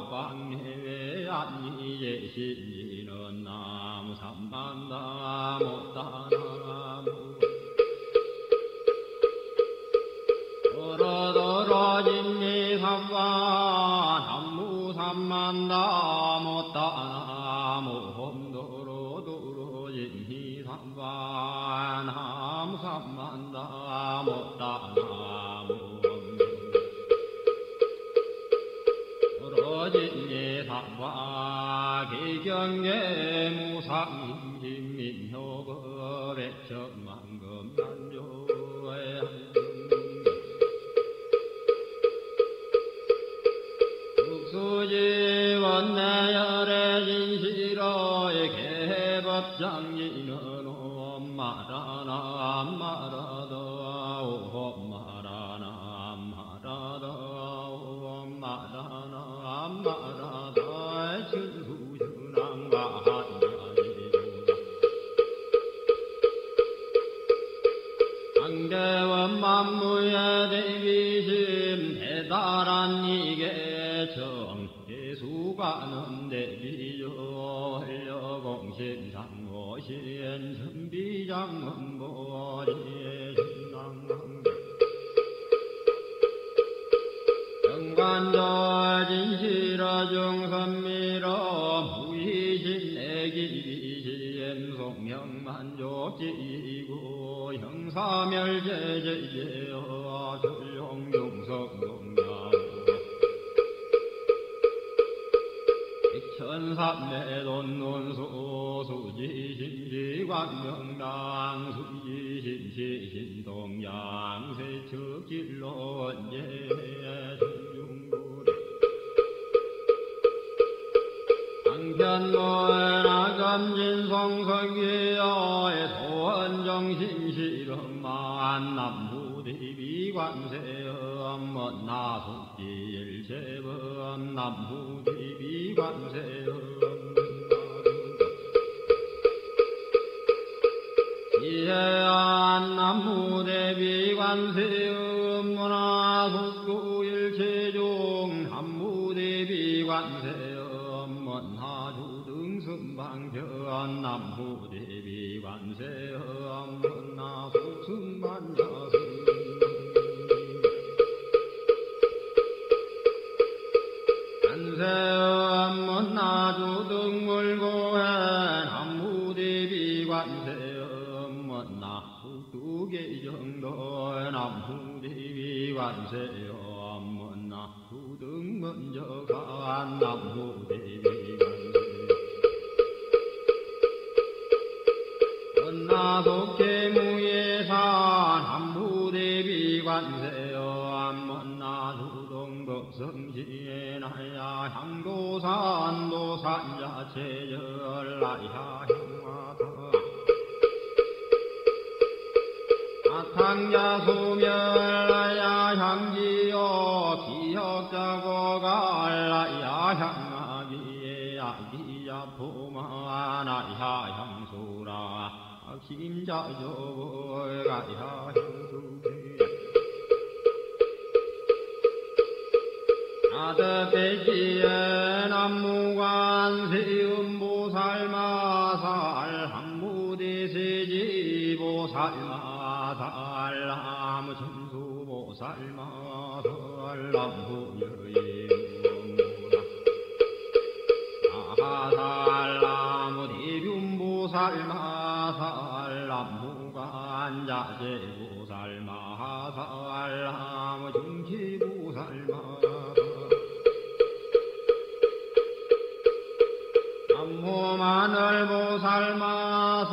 오방해외 안니예신지는 나무 삼만다 못다나무 도로도로 진미삼반 한무 삼만다 못다나무 홈도로도로 진미삼반 한무 삼만다 못다나무 도로진미 삼반 기경계 무상임민효거 백천만금 난조에 수지원내열의 진시로의 개법장이는 엄마라나 엄마라다 엄마라나 엄마라다 엄마라나 엄마라다 춘수준왕과 한계원 만무의 대비심 대단한 이계 정예수가는 대비조 활려공심상고신 선비장문보리의 신랑강 정관조 진시라 중선미로 무의신내기비시엔 송명만족지이고 형사멸제제제어 설용용석동양 천삼매돈논소 수지심시광명당 수지심시신동양 세척질로 언제중구리 강편노나검진송석위여의 소원정신실험만 남부대비관세음 나속지일체범 남부대비관세음 이해안 남부대비관세음 문화속구일체종 남부대비관세음 문화주등선방편 남부대비관세음 문화속순반야세 관세음 문화주등물고해 남부대비관세음 문화숙두계정도 남부대비관세음 문화주등문저간 남부대비관세 문화속계무예산 남부대비관세음 문화주동법성시에나야 향도산 도산야체절라야 향화다 아탕야소멸라야 향지요 기역자고갈라야 향아기에 아기야 포마나야 향수라 심자조가야 향수기 아드배지에 남무관세음보살마살 항무대세지보살마살 나무천수보살마살 남부여인무라 아살 나무대륜보살마살 남무관자재보살마살 나무증키보살마살 남무마늘보살마살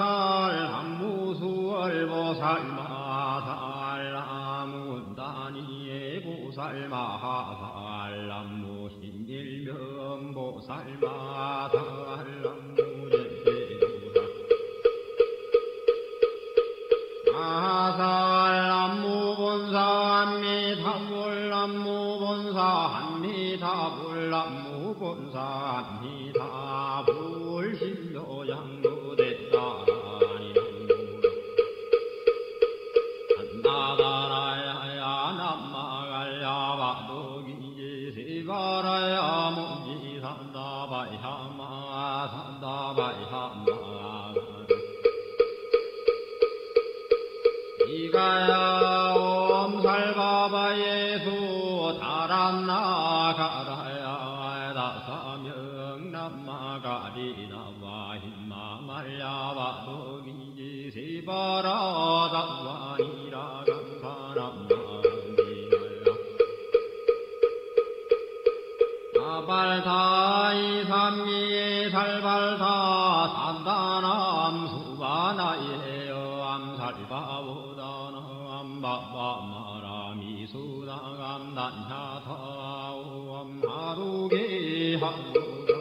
남무수월보살마살 남무운다니예보살마살 남무신일면보살마살 남무예배보살 마살 남무본사합니다 남무본사합니다 불신도양도됐다니 나가라야야 남마갈야바도기제 발다 이삼미 살발다 산다남 수바나예요 암살바보다나 암바바마라미 수다감 난샤타오 암하루게 하루가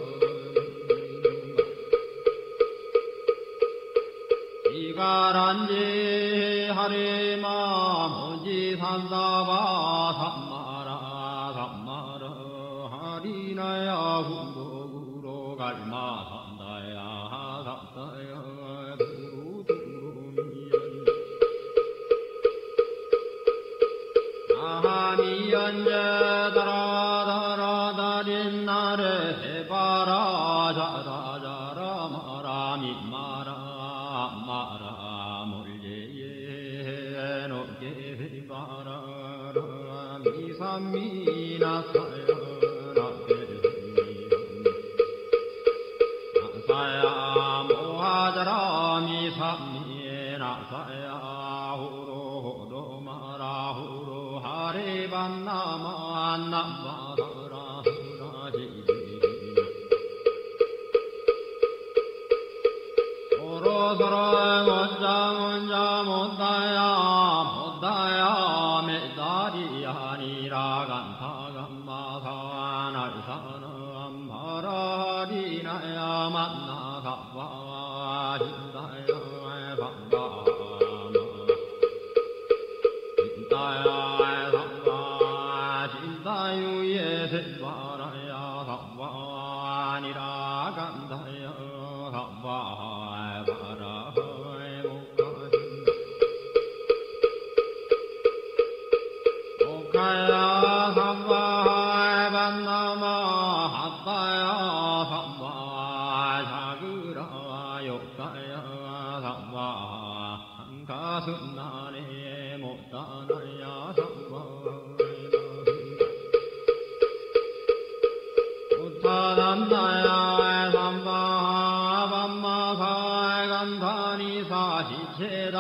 이가란지 하리마 먼지 산다바 삼마라 삼마라 하리나야 후도구로 갈마 산다야 산다야 두루두루미연 아하미연제 다라다라다린 나래 해바라 자라자라 마라미마라 마라 몰제예 노게 바라라 미삼미나사야 나사야 모하자라 미삼미나사야 후로호로 마라 후로 하레반나마 나마라 후라지 서로서로 원자 못다야 메달이 아니라 간타간마사 날사는 바라리나야 만나가봐 진다야 반가마 진다야 상가 진다유예 세바라야 상관이라 간다야 상가 가슴나네 못다나야 못다난다야 삼바밤마사에 간다니사 시체다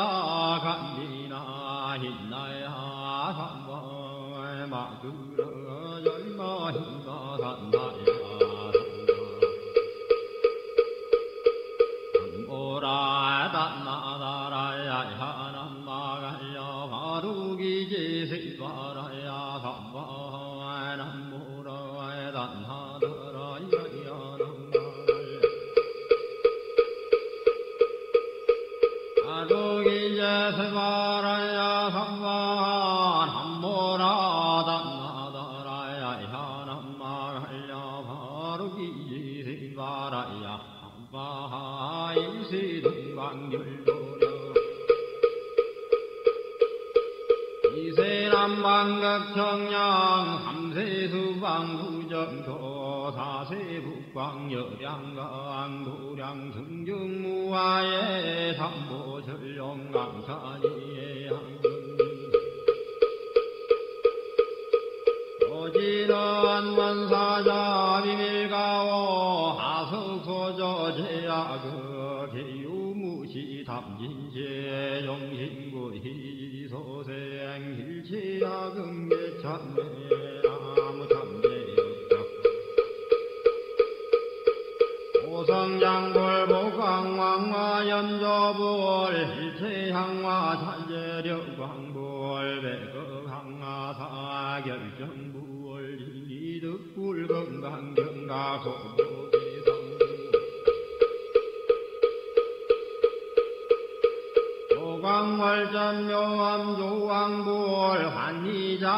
간디나 hin나야 삼바에 마그라 열마 hin가 산다야 오라 단나다라야 바루기지 세바라야 삼바에 남무라에 단하다라야 야남바에 바루기지 세바라야 삼바 남무라 단하다라야 야남바야 바루기지 세바라야 삼바 일시동방열도려 이세남방극청량 삼세수방구정도 사세북광여량강 도량승경무하에 삼보전령강산이에 오지는 원사자 비밀가오 하석소저 제야그 개유무시 담진제 정신구 희소생 hil치야금 개참매 아무참제역적 오성장골 복광왕화 연조불 hil체향화 산재력광불 백극항화 사결정불 이득불 건강경가 소복의성부 조광월전묘암 조왕불 환희장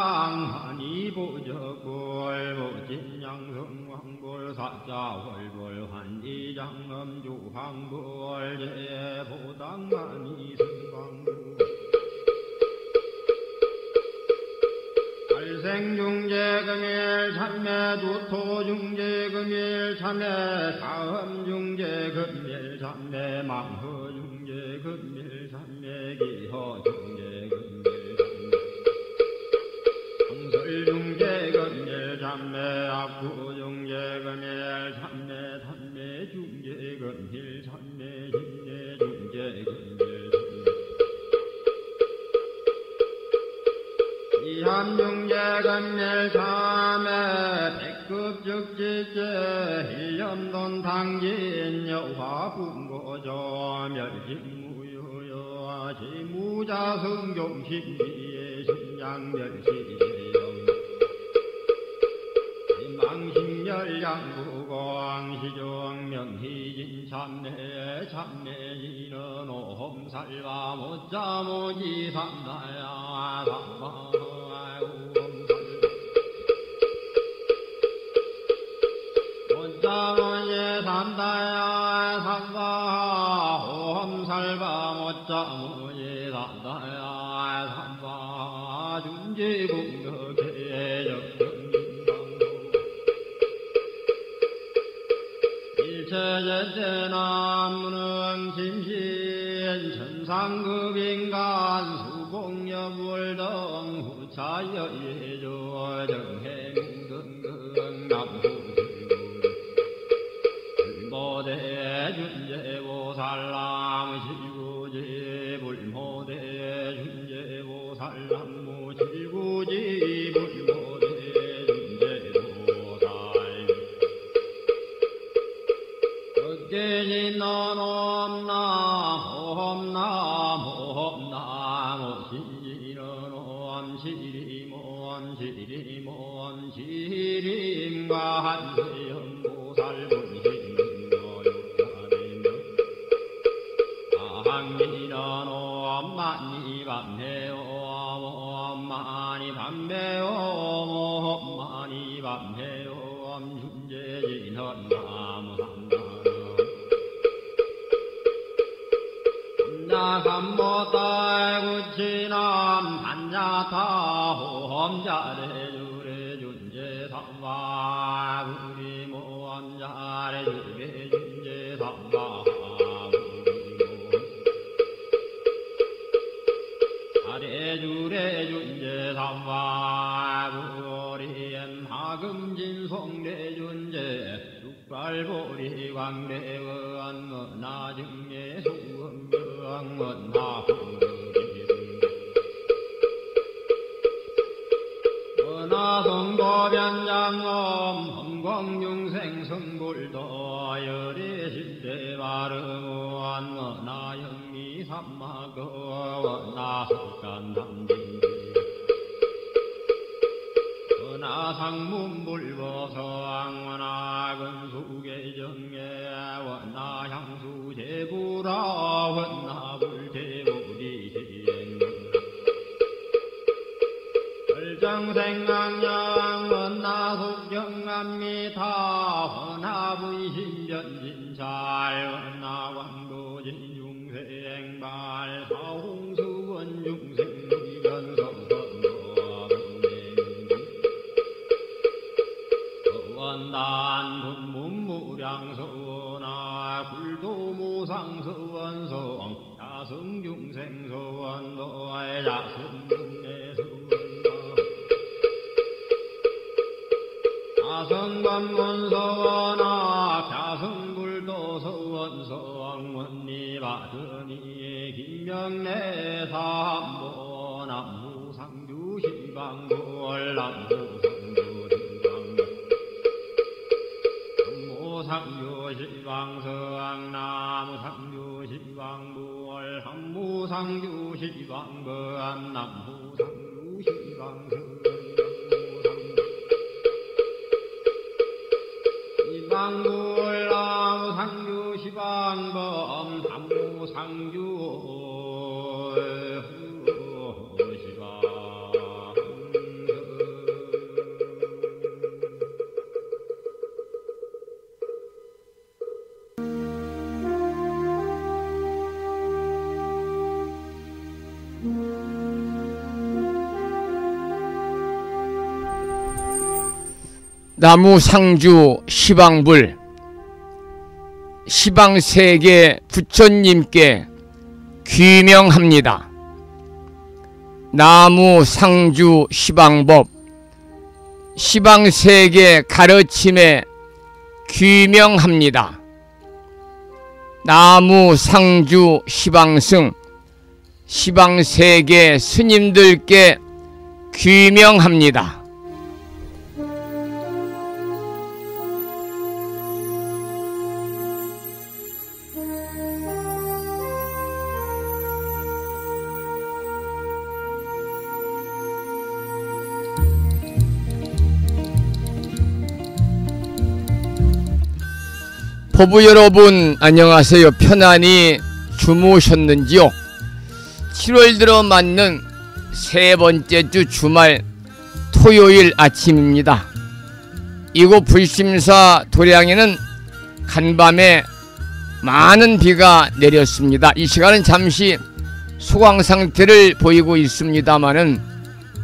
환희보적불 보진양성왕불 사자월불 환희장 음주황불 제보당만이승광불 발생중재금일 참매 두토중재금일 참매 다음중재금일 참매 망허중재금일 참매 기허중재금일 참매 성설중재금일 참매 악구중재금일 참매 참매중재금일 참매 심재중재금일 이함중재금일참에 백급즉지제 일념돈 당진 여화분고조 멸진무효여 지무자승종신비의 신양멸시제영 망신열량부광시종명희진 참내 참내지는 오험살바 못자모지 삼다야 못자모지 삼다야 삼바 오험살바 못자모지 삼다야 삼바 준지국덕의 일체제제나무는 심신 천상급인간 수공여불등 후차여예조 정행등등 남후승 불모대 준제보살람 실구지 불모대 준제보살람 실구지 불모대 시림과 한세연보살분신노욕하며 아항이는 엄마니 밤해오 엄마니 밤해오 엄마니 밤해오 엄준재진헌 나무산다 나삼모따이 구치남 단자타 호험자래 주래 준제삼바 우리 모험자래 주래 준제삼바 아래 주래 준제삼바 우리엔 하금진송래 준제 육발보리 광대원 나중에 수원병원 나성도변장엄 험광중생 성불도 열애실대 바르무한 나영미 삼마거 나석간담진지 나상문불보성 나근수계정에 원나향수제부라 원나불제부리시행 정생강양 원나속경암미타 원나부이신변진찰 원나왕도진 중생발 사홍수원 중생의견성선원내 원단문무량서원아 불도무상서원성 야성중생서원도의 야성중내서원 자성관문서원아 갸성불도서원서왕원니바드니 김명래사함보 남무상주시방볼 남무상주시방서왕 나무상주시방볼 함무상주시방건 남무상주시방서 시방불남 상주시방범 삼무상주 시방 나무상주 시방불 시방세계 부처님께 귀명합니다. 나무상주 시방법 시방세계 가르침에 귀명합니다. 나무상주 시방승 시방세계 스님들께 귀명합니다. 법부 여러분 안녕하세요. 편안히 주무셨는지요? 7월 들어 맞는 세 번째 주 주말 토요일 아침입니다. 이곳 불심사 도량에는 간밤에 많은 비가 내렸습니다. 이 시간은 잠시 소강 상태를 보이고 있습니다마는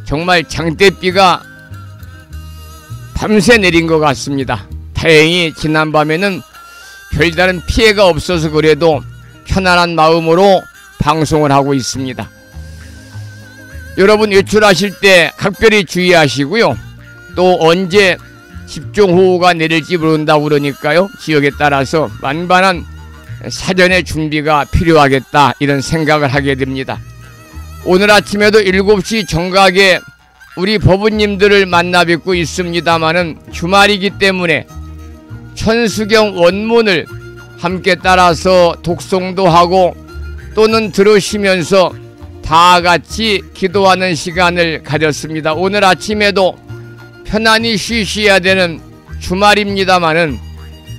정말 장대비가 밤새 내린 것 같습니다. 다행히 지난밤에는 별다른 피해가 없어서 그래도 편안한 마음으로 방송을 하고 있습니다. 여러분 외출하실 때 각별히 주의하시고요. 또 언제 집중호우가 내릴지 모른다고 그러니까요. 지역에 따라서 만반한 사전의 준비가 필요하겠다 이런 생각을 하게 됩니다. 오늘 아침에도 7시 정각에 우리 법부님들을 만나 뵙고 있습니다마는 주말이기 때문에 천수경 원문을 함께 따라서 독송도 하고 또는 들으시면서 다 같이 기도하는 시간을 가졌습니다. 오늘 아침에도 편안히 쉬셔야 되는 주말입니다마는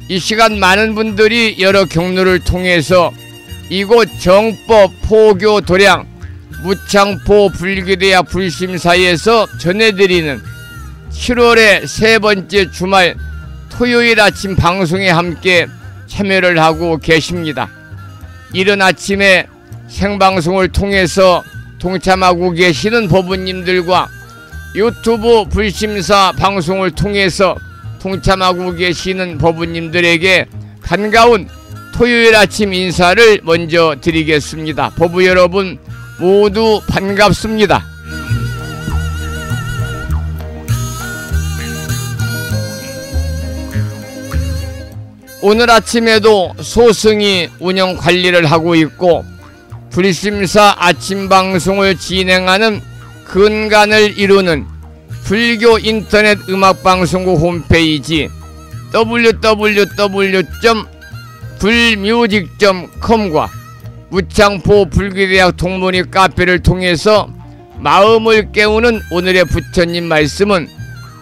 이 시간 많은 분들이 여러 경로를 통해서 이곳 정법 포교 도량 무창포 불기대학 불심사에서 전해드리는 7월의 세 번째 주말 토요일 아침 방송에 함께 참여를 하고 계십니다. 이른 아침에 생방송을 통해서 동참하고 계시는 법부님들과 유튜브 불심사 방송을 통해서 동참하고 계시는 법부님들에게 반가운 토요일 아침 인사를 먼저 드리겠습니다. 법부 여러분 모두 반갑습니다. 오늘 아침에도 소승이 운영 관리를 하고 있고 불심사 아침 방송을 진행하는 근간을 이루는 불교 인터넷 음악방송국 홈페이지 www.불뮤직.com과 무창포 불기대학 동문회 카페를 통해서 마음을 깨우는 오늘의 부처님 말씀은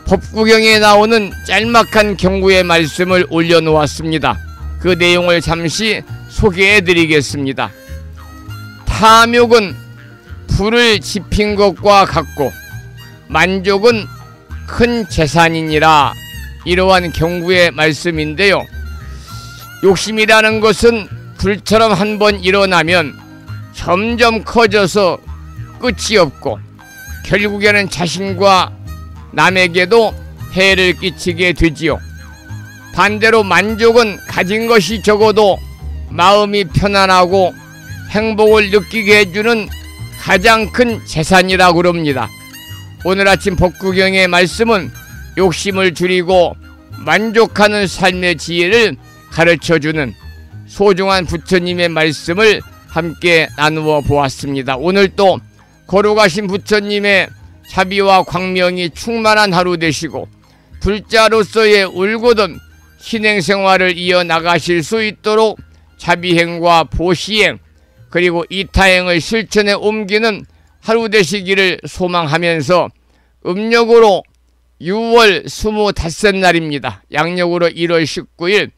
법구경에 나오는 짤막한 경구의 말씀을 올려놓았습니다. 그 내용을 잠시 소개해 드리겠습니다. 탐욕은 불을 지핀 것과 같고 만족은 큰 재산이니라. 이러한 경구의 말씀인데요. 욕심이라는 것은 불처럼 한번 일어나면 점점 커져서 끝이 없고 결국에는 자신과 남에게도 해를 끼치게 되지요. 반대로 만족은 가진 것이 적어도 마음이 편안하고 행복을 느끼게 해주는 가장 큰 재산이라고 그럽니다. 오늘 아침 법구경의 말씀은 욕심을 줄이고 만족하는 삶의 지혜를 가르쳐주는 소중한 부처님의 말씀을 함께 나누어 보았습니다. 오늘 또 거룩하신 부처님의 자비와 광명이 충만한 하루 되시고 불자로서의 울고던 신행생활을 이어나가실 수 있도록 자비행과 보시행 그리고 이타행을 실천에 옮기는 하루 되시기를 소망하면서 음력으로 6월 25날입니다. 양력으로 1월 19일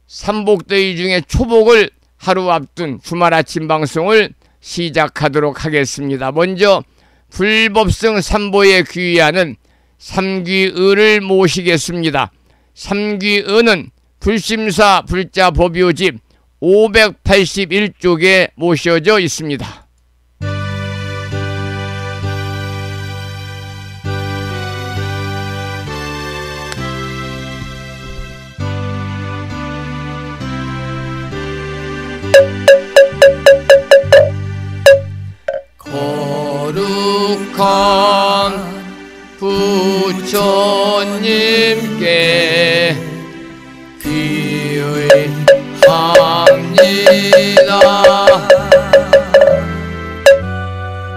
삼복더위 중에 초복을 하루 앞둔 주말 아침 방송을 시작하도록 하겠습니다. 먼저 불법성 삼보에 귀의하는 삼귀의를 모시겠습니다. 삼귀의는 불심사 불자 법요집 581쪽에 모셔져 있습니다. 거룩한 부처님께 귀의합니다.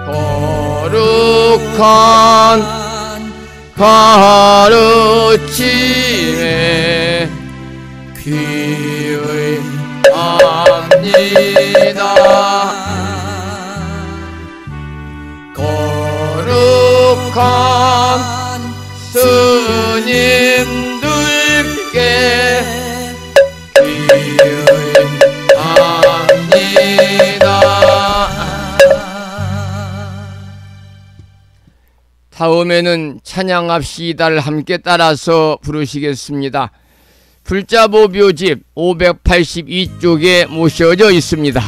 거룩한 가르침에 귀의합니다. 거룩한 스님들께 다음에는 찬양합시다를 함께 따라서 부르시겠습니다. 불자보묘집 582쪽에 모셔져 있습니다.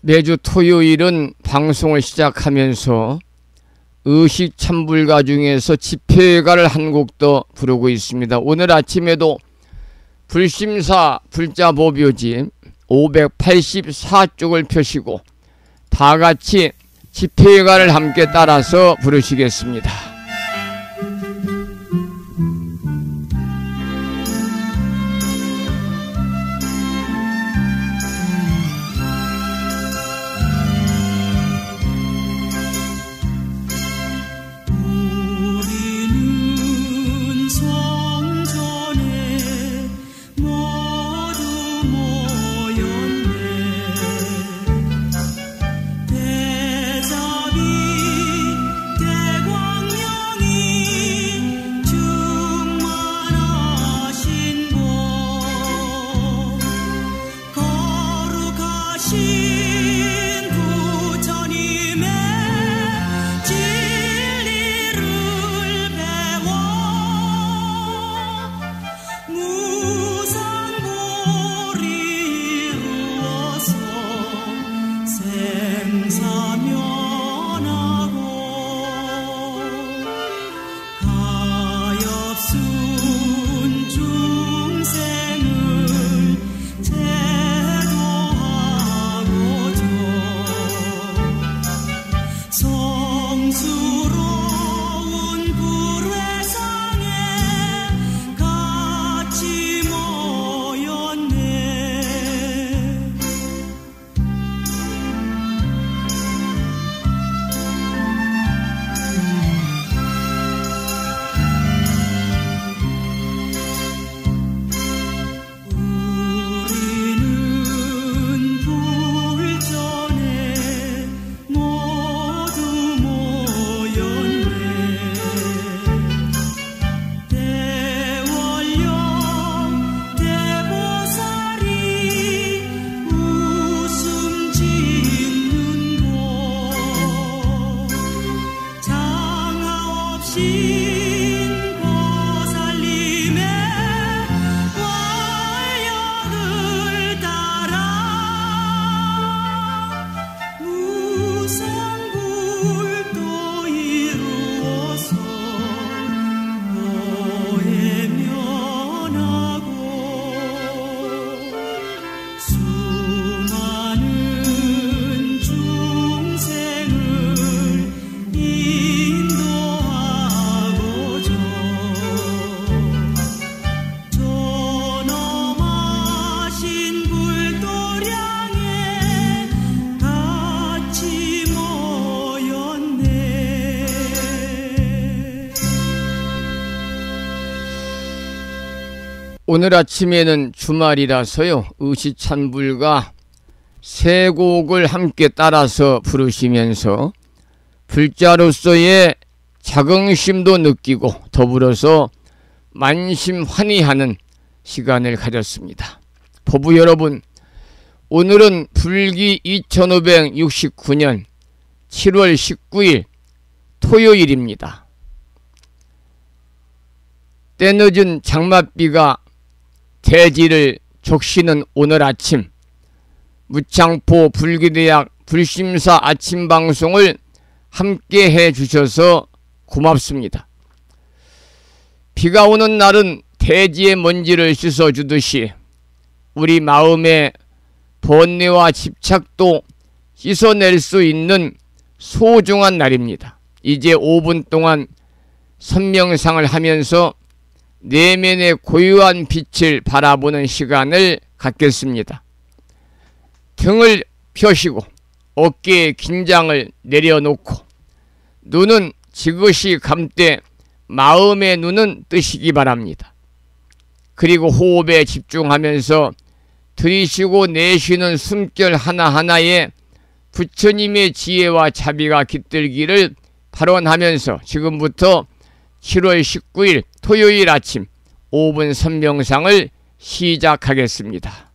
매주 토요일은 방송을 시작하면서 의식참불가 중에서 집회가를 한 곡 더 부르고 있습니다. 오늘 아침에도 불심사 불자보묘집 584쪽을 펴시고 다같이 집회가를 함께 따라서 부르시겠습니다. 대자비 대광 오늘 아침에는 주말이라서요, 의시찬불과 세 곡을 함께 따라서 부르시면서 불자로서의 자긍심도 느끼고 더불어서 만심환의하는 시간을 가졌습니다. 법부 여러분, 오늘은 불기 2569년 7월 19일 토요일입니다. 때늦은 장맛비가 대지를 적시는 오늘 아침, 무창포 불기대학 불심사 아침 방송을 함께 해 주셔서 고맙습니다. 비가 오는 날은 대지의 먼지를 씻어 주듯이 우리 마음의 번뇌와 집착도 씻어낼 수 있는 소중한 날입니다. 이제 5분 동안 선명상을 하면서 내면의 고요한 빛을 바라보는 시간을 갖겠습니다. 등을 펴시고 어깨에 긴장을 내려놓고 눈은 지그시 감되 마음의 눈은 뜨시기 바랍니다. 그리고 호흡에 집중하면서 들이쉬고 내쉬는 숨결 하나하나에 부처님의 지혜와 자비가 깃들기를 발언하면서 지금부터 7월 19일 토요일 아침 5분 선명상을 시작하겠습니다.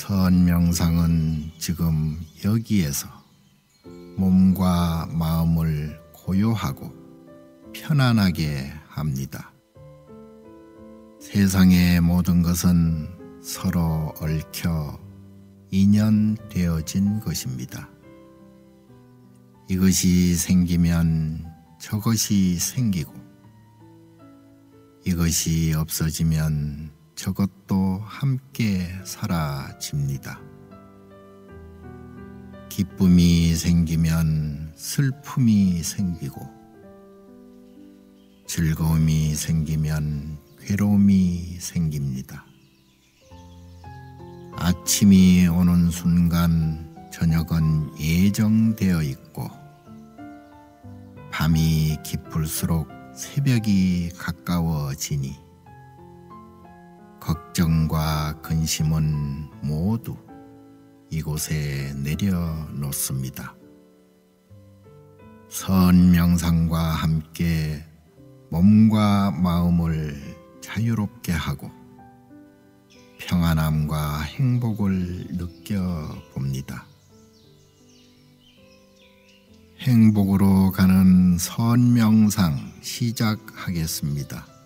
선명상은 지금 여기에서 몸과 마음을 고요하고 편안하게 합니다. 세상의 모든 것은 서로 얽혀 인연되어진 것입니다. 이것이 생기면 저것이 생기고, 이것이 없어지면 저것도 함께 사라집니다. 기쁨이 생기면 슬픔이 생기고, 즐거움이 생기면 괴로움이 생깁니다. 아침이 오는 순간 저녁은 예정되어 있고, 밤이 깊을수록 새벽이 가까워지니 걱정과 근심은 모두 이곳에 내려놓습니다. 선명상과 함께 몸과 마음을 자유롭게 하고 평안함과 행복을 느껴봅니다. 행복으로 가는 선명상 시작하겠습니다.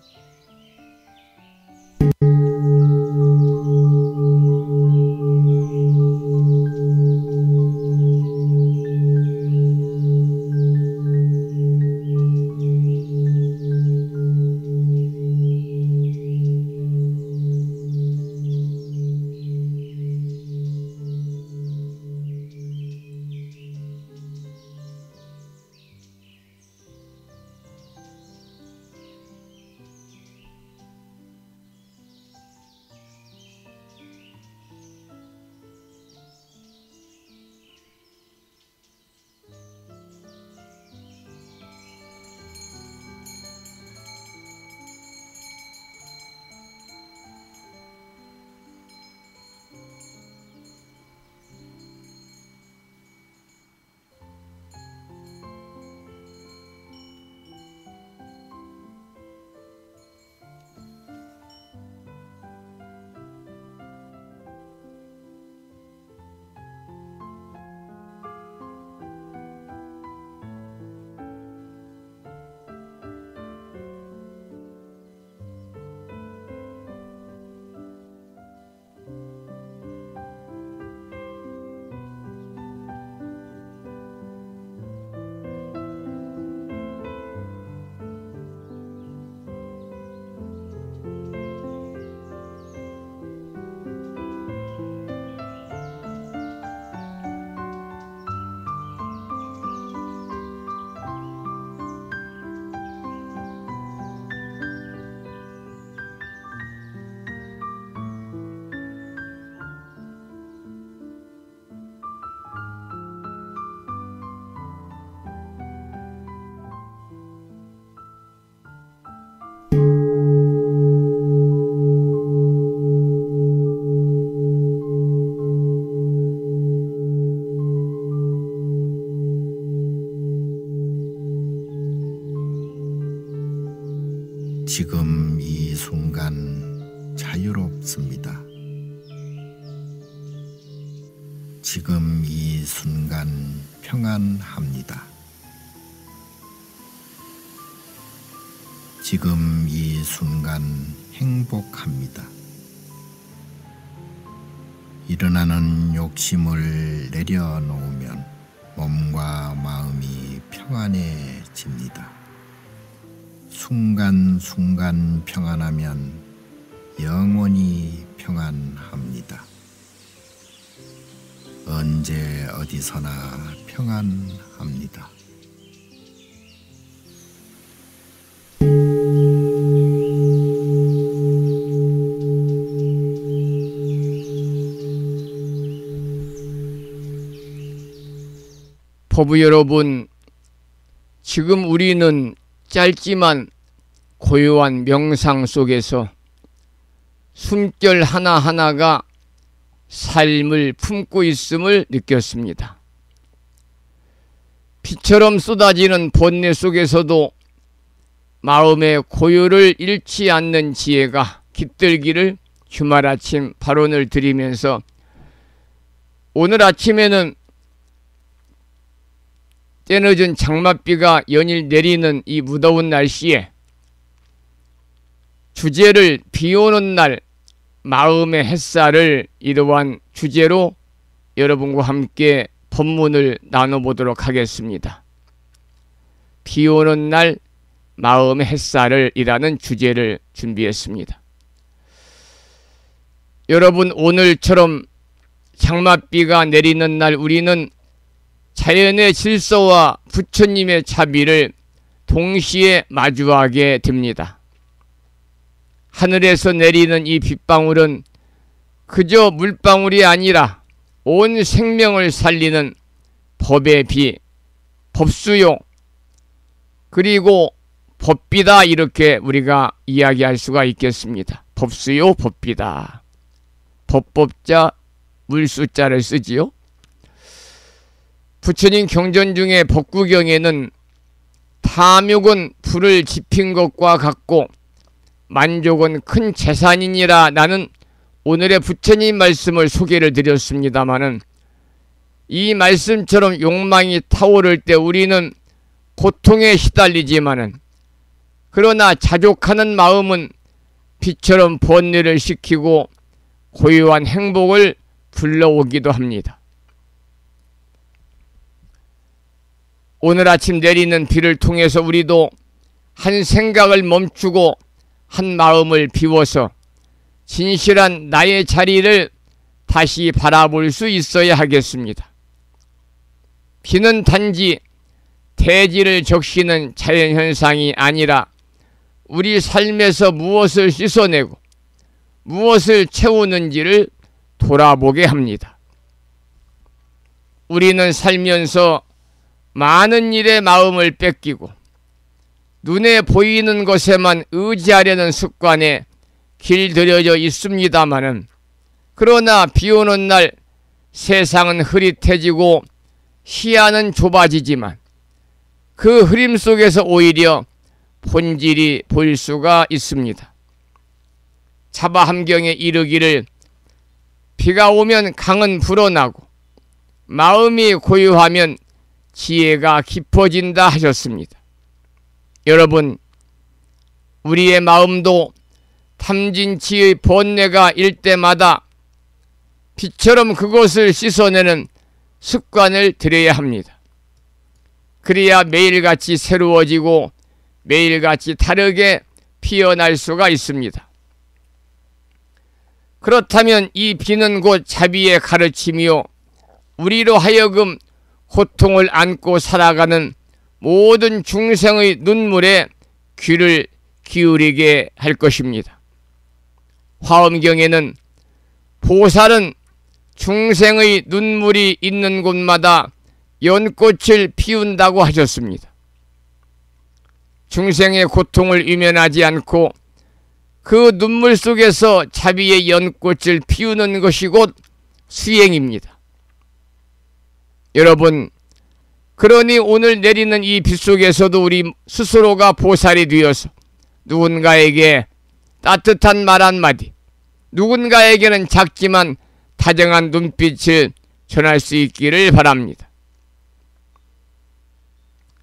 지금 이 순간 자유롭습니다. 지금 이 순간 평안합니다. 지금 이 순간 행복합니다. 일어나는 욕심을 내려놓으면 몸과 마음이 평안해집니다. 순간순간 평안하면 영원히 평안합니다. 언제 어디서나 평안합니다. 법부 여러분, 지금 우리는 짧지만 고요한 명상 속에서 숨결 하나하나가 삶을 품고 있음을 느꼈습니다. 비처럼 쏟아지는 번뇌 속에서도 마음의 고요를 잃지 않는 지혜가 깃들기를 주말 아침 발언을 드리면서, 오늘 아침에는 때늦은 장맛비가 연일 내리는 이 무더운 날씨에 주제를 비오는 날 마음의 햇살을 이러한 주제로 여러분과 함께 법문을 나눠보도록 하겠습니다. 비오는 날 마음의 햇살을 이라는 주제를 준비했습니다. 여러분, 오늘처럼 장맛비가 내리는 날 우리는 자연의 질서와 부처님의 자비를 동시에 마주하게 됩니다. 하늘에서 내리는 이 빗방울은 그저 물방울이 아니라 온 생명을 살리는 법의 비, 법수요, 그리고 법비다, 이렇게 우리가 이야기할 수가 있겠습니다. 법수요, 법비다. 법법자, 물수자를 쓰지요. 부처님 경전 중에 법구경에는 탐욕은 불을 지핀 것과 같고 만족은 큰 재산이니라, 나는 오늘의 부처님 말씀을 소개를 드렸습니다마는, 이 말씀처럼 욕망이 타오를 때 우리는 고통에 시달리지만은, 그러나 자족하는 마음은 빛처럼 번뇌를 식히고 고요한 행복을 불러오기도 합니다. 오늘 아침 내리는 비를 통해서 우리도 한 생각을 멈추고 한 마음을 비워서 진실한 나의 자리를 다시 바라볼 수 있어야 하겠습니다. 비는 단지 대지를 적시는 자연현상이 아니라 우리 삶에서 무엇을 씻어내고 무엇을 채우는지를 돌아보게 합니다. 우리는 살면서 많은 일에 마음을 뺏기고 눈에 보이는 것에만 의지하려는 습관에 길들여져 있습니다마는, 그러나 비오는 날 세상은 흐릿해지고 시야는 좁아지지만 그 흐림 속에서 오히려 본질이 보일 수가 있습니다. 자바함경에 이르기를 비가 오면 강은 불어나고 마음이 고요하면 지혜가 깊어진다 하셨습니다. 여러분, 우리의 마음도 탐진치의 번뇌가 일 때마다 비처럼 그것을 씻어내는 습관을 들여야 합니다. 그래야 매일같이 새로워지고 매일같이 다르게 피어날 수가 있습니다. 그렇다면 이 비는 곧 자비의 가르침이요, 우리로 하여금 고통을 안고 살아가는 모든 중생의 눈물에 귀를 기울이게 할 것입니다. 화엄경에는 보살은 중생의 눈물이 있는 곳마다 연꽃을 피운다고 하셨습니다. 중생의 고통을 외면하지 않고 그 눈물 속에서 자비의 연꽃을 피우는 것이 곧 수행입니다. 여러분, 그러니 오늘 내리는 이 빛 속에서도 우리 스스로가 보살이 되어서 누군가에게 따뜻한 말 한마디, 누군가에게는 작지만 다정한 눈빛을 전할 수 있기를 바랍니다.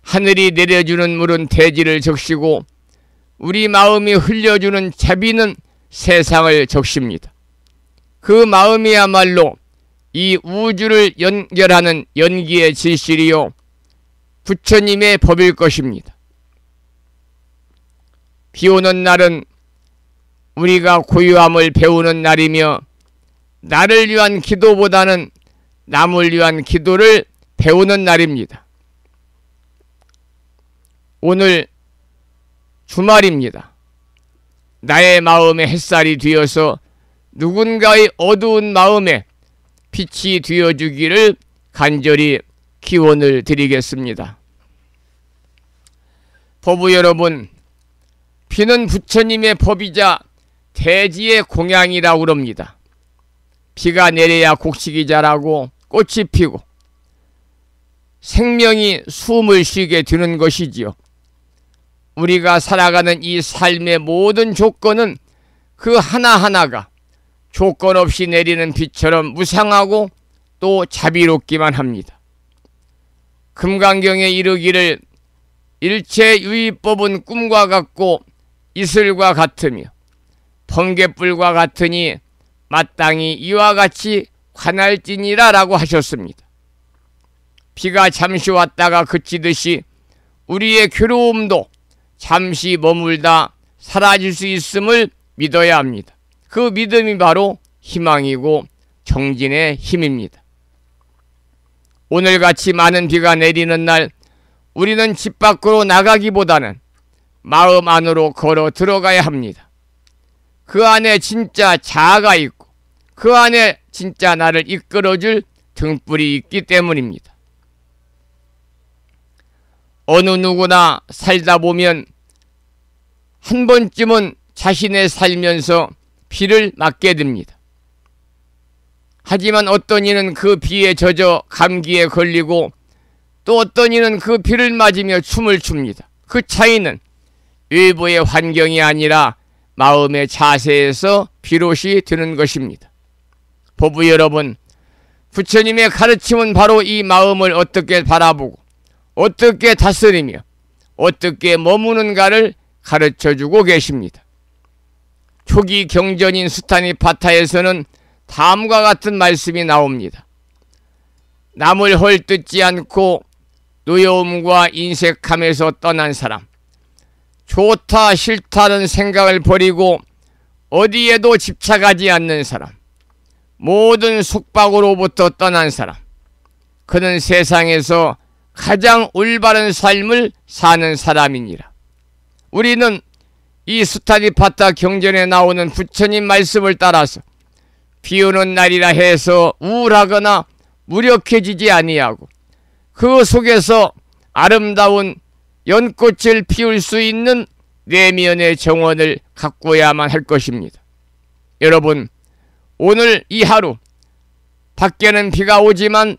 하늘이 내려주는 물은 대지를 적시고 우리 마음이 흘려주는 자비는 세상을 적십니다. 그 마음이야말로 이 우주를 연결하는 연기의 질실이요 부처님의 법일 것입니다. 비오는 날은 우리가 고요함을 배우는 날이며 나를 위한 기도보다는 남을 위한 기도를 배우는 날입니다. 오늘 주말입니다. 나의 마음에 햇살이 되어서 누군가의 어두운 마음에 빛이 되어주기를 간절히 기원을 드리겠습니다. 법부 여러분, 비는 부처님의 법이자 대지의 공양이라고 그럽니다. 비가 내려야 곡식이 자라고 꽃이 피고 생명이 숨을 쉬게 되는 것이지요. 우리가 살아가는 이 삶의 모든 조건은 그 하나하나가 조건 없이 내리는 비처럼 무상하고 또 자비롭기만 합니다. 금강경에 이르기를 일체유의법은 꿈과 같고 이슬과 같으며 번갯불과 같으니 마땅히 이와 같이 관할지니라 라고 하셨습니다. 비가 잠시 왔다가 그치듯이 우리의 괴로움도 잠시 머물다 사라질 수 있음을 믿어야 합니다. 그 믿음이 바로 희망이고 정진의 힘입니다. 오늘같이 많은 비가 내리는 날 우리는 집 밖으로 나가기보다는 마음 안으로 걸어 들어가야 합니다. 그 안에 진짜 자아가 있고 그 안에 진짜 나를 이끌어줄 등불이 있기 때문입니다. 어느 누구나 살다 보면 한 번쯤은 자신의 살면서 비를 맞게 됩니다. 하지만 어떤 이는 그 비에 젖어 감기에 걸리고 또 어떤 이는 그 비를 맞으며 춤을 춥니다. 그 차이는 외부의 환경이 아니라 마음의 자세에서 비롯이 되는 것입니다. 법부 여러분, 부처님의 가르침은 바로 이 마음을 어떻게 바라보고 어떻게 다스리며 어떻게 머무는가를 가르쳐주고 계십니다. 초기 경전인 수타니파타에서는 다음과 같은 말씀이 나옵니다. 남을 헐뜯지 않고 노여움과 인색함에서 떠난 사람, 좋다 싫다는 생각을 버리고 어디에도 집착하지 않는 사람, 모든 속박으로부터 떠난 사람, 그는 세상에서 가장 올바른 삶을 사는 사람이니라. 우리는 이 수타니파타 경전에 나오는 부처님 말씀을 따라서 비오는 날이라 해서 우울하거나 무력해지지 아니하고 그 속에서 아름다운 연꽃을 피울 수 있는 내면의 정원을 가꾸어야만 할 것입니다. 여러분, 오늘 이 하루 밖에는 비가 오지만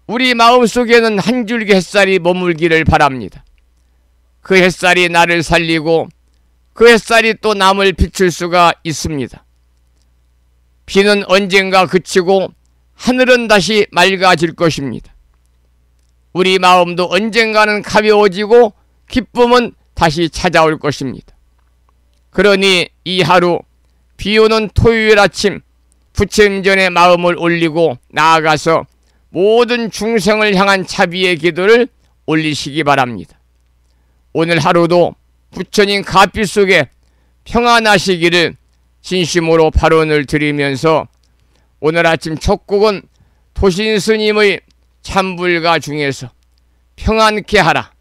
우리 마음속에는 한 줄기 햇살이 머물기를 바랍니다. 그 햇살이 나를 살리고 그 햇살이 또 남을 비출 수가 있습니다. 비는 언젠가 그치고 하늘은 다시 맑아질 것입니다. 우리 마음도 언젠가는 가벼워지고 기쁨은 다시 찾아올 것입니다. 그러니 이 하루 비오는 토요일 아침 부처님전에 마음을 올리고 나아가서 모든 중생을 향한 자비의 기도를 올리시기 바랍니다. 오늘 하루도 부처님 가빛 속에 평안하시기를 진심으로 발언을 드리면서 오늘 아침 첫 곡은 도신스님의 참불가 중에서 평안케 하라,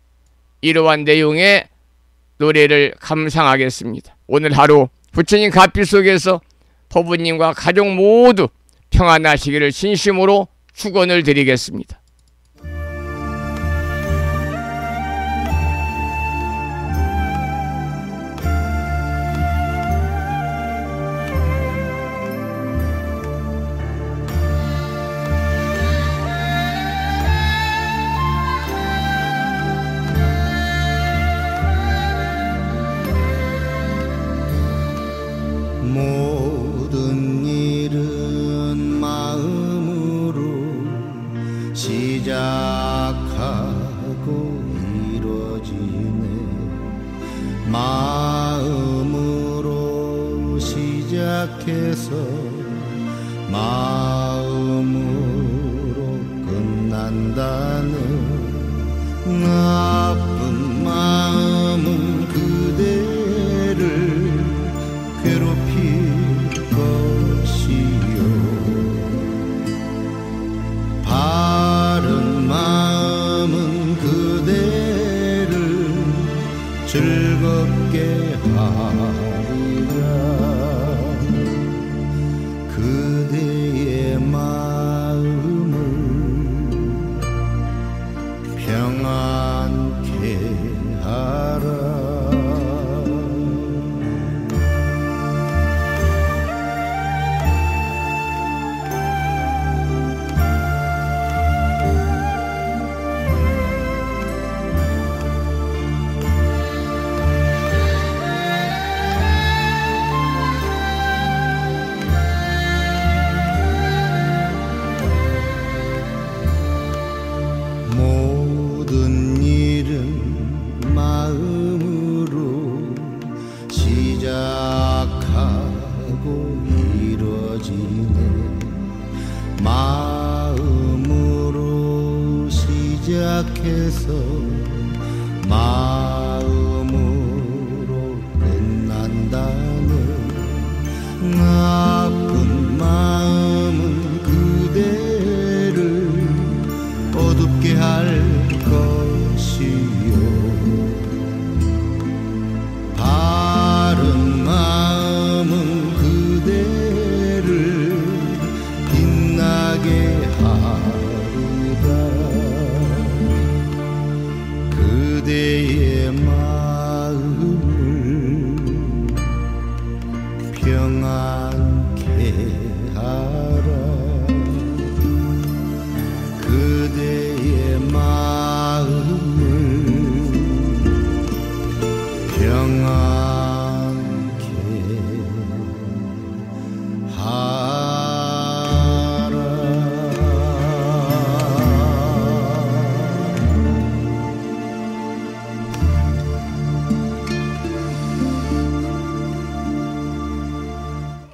이러한 내용의 노래를 감상하겠습니다. 오늘 하루 부처님 가빛 속에서 법부님과 가족 모두 평안하시기를 진심으로 축원을 드리겠습니다. 시작해서 마음으로 끝난다는 나쁜 마음은 그대를 괴롭힐 것이요 바른 마음은 그대를 즐겁게 하리라 그대의 마음을 평안케 하라 모든 일은 마음으로 시작하고 이루어지네 마음으로 시작해서 마음으로 끝난다는 나쁜 마음은 그대를 어둡게 할 것이요 바른 마음은 그대를 빛나게 하리라 그대의 마음을 평안케 하라 그대의 마음을 평안케 하라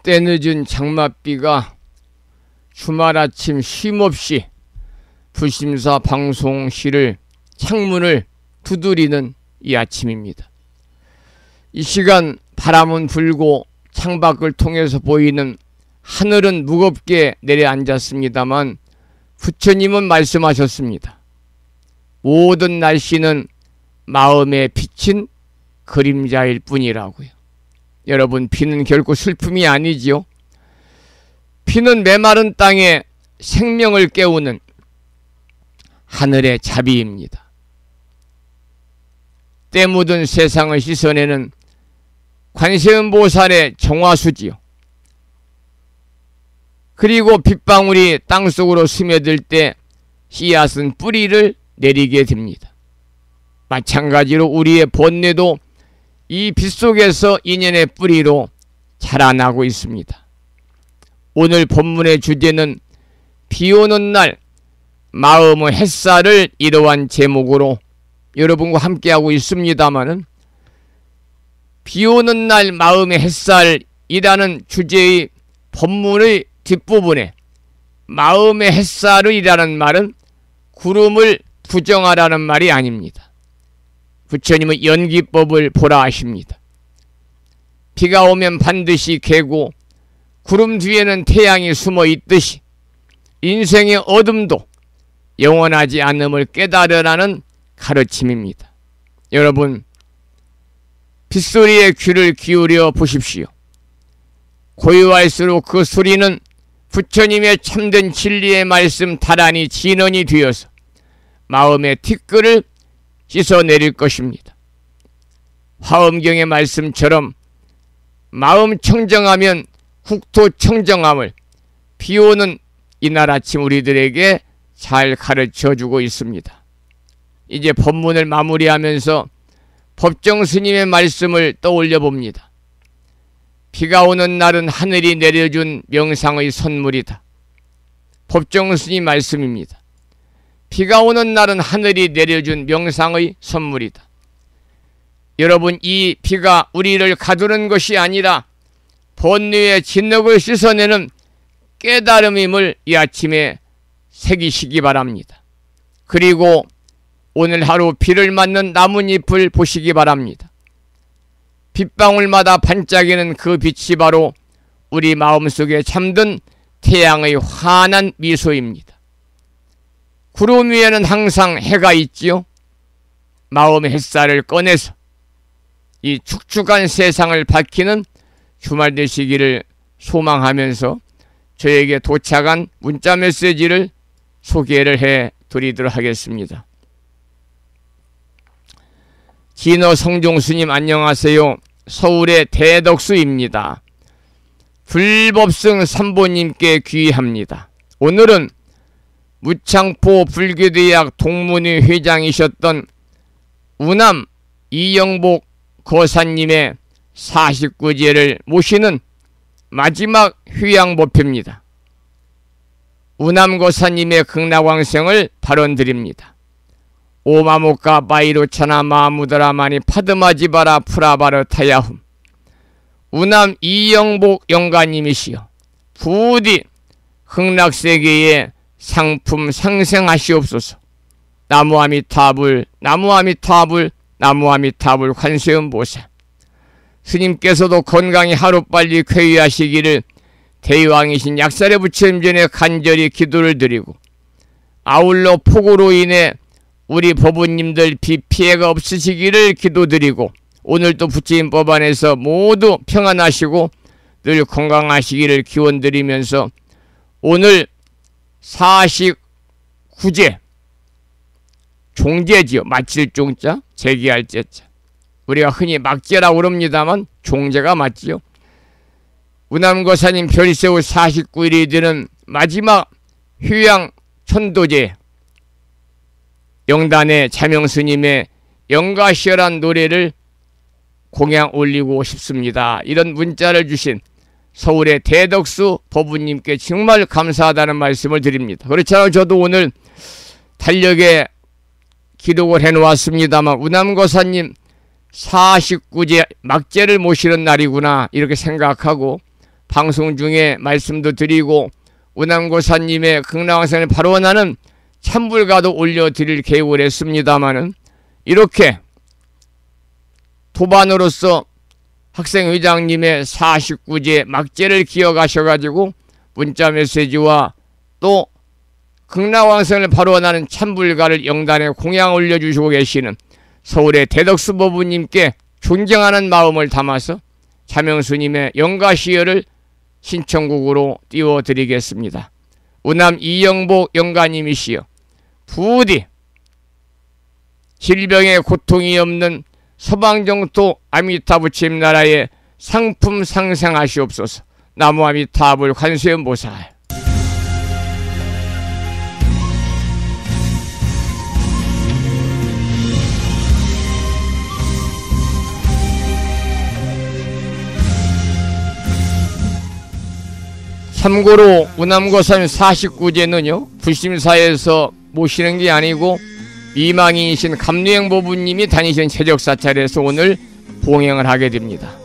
때늦은 장맛비가 주말 아침 쉼없이 부심사 방송실을 창문을 두드리는 이 아침입니다. 이 시간 바람은 불고 창밖을 통해서 보이는 하늘은 무겁게 내려앉았습니다만 부처님은 말씀하셨습니다. 모든 날씨는 마음에 비친 그림자일 뿐이라고요. 여러분 비는 결코 슬픔이 아니지요. 비는 메마른 땅에 생명을 깨우는 하늘의 자비입니다. 때 묻은 세상을 씻어내는 관세음보살의 정화수지요. 그리고 빗방울이 땅속으로 스며들 때 씨앗은 뿌리를 내리게 됩니다. 마찬가지로 우리의 번뇌도 이 빗속에서 인연의 뿌리로 자라나고 있습니다. 오늘 본문의 주제는 비오는 날 마음의 햇살을 이러한 제목으로 여러분과 함께하고 있습니다마는 비오는 날 마음의 햇살이라는 주제의 본문의 뒷부분에 마음의 햇살이라는 말은 구름을 부정하라는 말이 아닙니다. 부처님은 연기법을 보라 하십니다. 비가 오면 반드시 개고 구름 뒤에는 태양이 숨어 있듯이 인생의 어둠도 영원하지 않음을 깨달으라는 가르침입니다. 여러분 빗소리에 귀를 기울여 보십시오. 고요할수록 그 소리는 부처님의 참된 진리의 말씀 다란히 진언이 되어서 마음의 티끌을 씻어내릴 것입니다. 화엄경의 말씀처럼 마음 청정하면 국토 청정함을 비오는 이날 아침 우리들에게 잘 가르쳐주고 있습니다. 이제 법문을 마무리하면서 법정 스님의 말씀을 떠올려 봅니다. 비가 오는 날은 하늘이 내려준 명상의 선물이다. 법정 스님 말씀입니다. 비가 오는 날은 하늘이 내려준 명상의 선물이다. 여러분 이 비가 우리를 가두는 것이 아니라 번뇌의 진흙을 씻어내는 깨달음임을 이 아침에 새기시기 바랍니다. 그리고 오늘 하루 비를 맞는 나뭇잎을 보시기 바랍니다. 빗방울마다 반짝이는 그 빛이 바로 우리 마음속에 잠든 태양의 환한 미소입니다. 구름 위에는 항상 해가 있지요. 마음의 햇살을 꺼내서 이 축축한 세상을 밝히는 주말 되시기를 소망하면서 저에게 도착한 문자 메시지를 소개를 해 드리도록 하겠습니다. 진어 성종스님 안녕하세요. 서울의 대덕수입니다. 불법승 삼보님께 귀의합니다. 오늘은 무창포 불교대학 동문회 회장이셨던 우남 이영복 거사님의 49제를 모시는 마지막 휴양법회입니다. 우남 거사님의 극락왕생을 발언드립니다. 오마모카 바이로차나 마무드라마니 파드마지바라 프라바르 타야훔. 우남 이영복 영가님이시여 부디 극락세계에 상품 상생하시옵소서. 나무아미타불 나무아미타불 나무아미타불 관세음보살. 스님께서도 건강히 하루빨리 쾌유하시기를 대왕이신 약살의 부처님전에 간절히 기도를 드리고, 아울러 폭우로 인해 우리 법부님들 비 피해가 없으시기를 기도드리고, 오늘도 부처님 법안에서 모두 평안하시고 늘 건강하시기를 기원드리면서 오늘 49제 종제지요. 마칠 종자, 제기할 제자. 우리가 흔히 막제라고 그럽니다만 종제가 맞지요. 우남거사님 별세후 49일이 되는 마지막 휴양 천도제 영단의 자명스님의 영가시어란 노래를 공양 올리고 싶습니다. 이런 문자를 주신 서울의 대덕수 법부님께 정말 감사하다는 말씀을 드립니다. 그렇잖아요. 저도 오늘 달력에 기록을 해놓았습니다만 우남거사님 49제 막제를 모시는 날이구나 이렇게 생각하고 방송 중에 말씀도 드리고 우남거사님의 극락왕생을 발언하는 찬불가도 올려드릴 계획을 했습니다마는 이렇게 도반으로서 학생회장님의 49제 막제를 기억하셔가지고 문자 메시지와 또 극락왕생을 발언하는 찬불가를 영단에 공양 올려주시고 계시는 서울의 대덕수 법부님께 존경하는 마음을 담아서 자명스님의 영가시여를 신청곡으로 띄워드리겠습니다. 우남 이영복 영가님이시여 부디 질병의 고통이 없는 서방정토 아미타부처님 나라에 상품 상생하시옵소서. 나무 아미타불 관세음보살. 참고로 우남거사님 49제는요 불심사에서 모시는 게 아니고 이망인이신 감리행 보부님이 다니신 최적사찰에서 오늘 봉행을 하게 됩니다.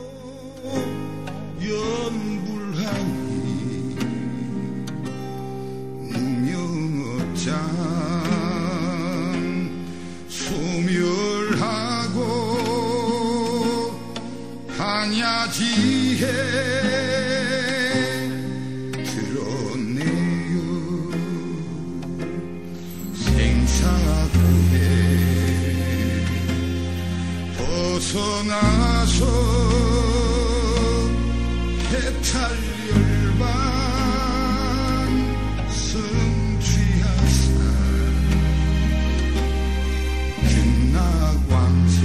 벗어나서 해탈열반 성취하사 극락왕생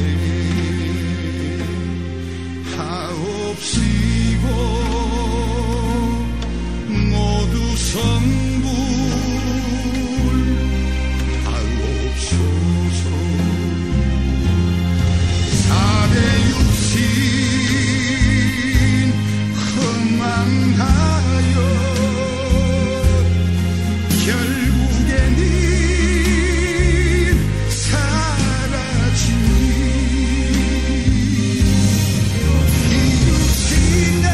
하옵시고 모두 성불 하옵소서. 육신 험망하여 결국에는 사라지니 이 육신의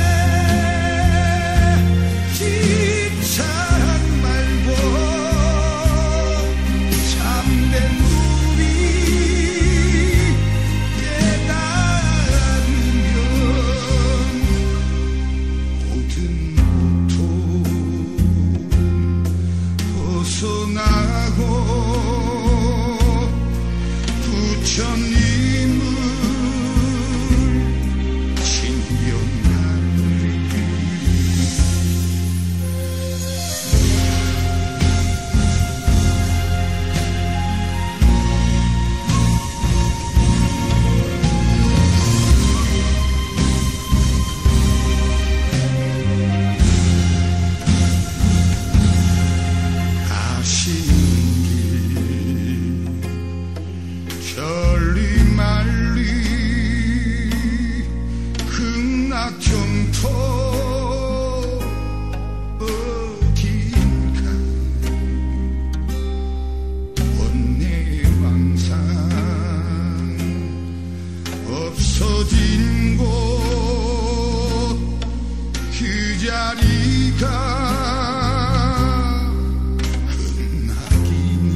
낙정토 어딘가 원내왕상 없어진 곳 그 자리가 흩날리니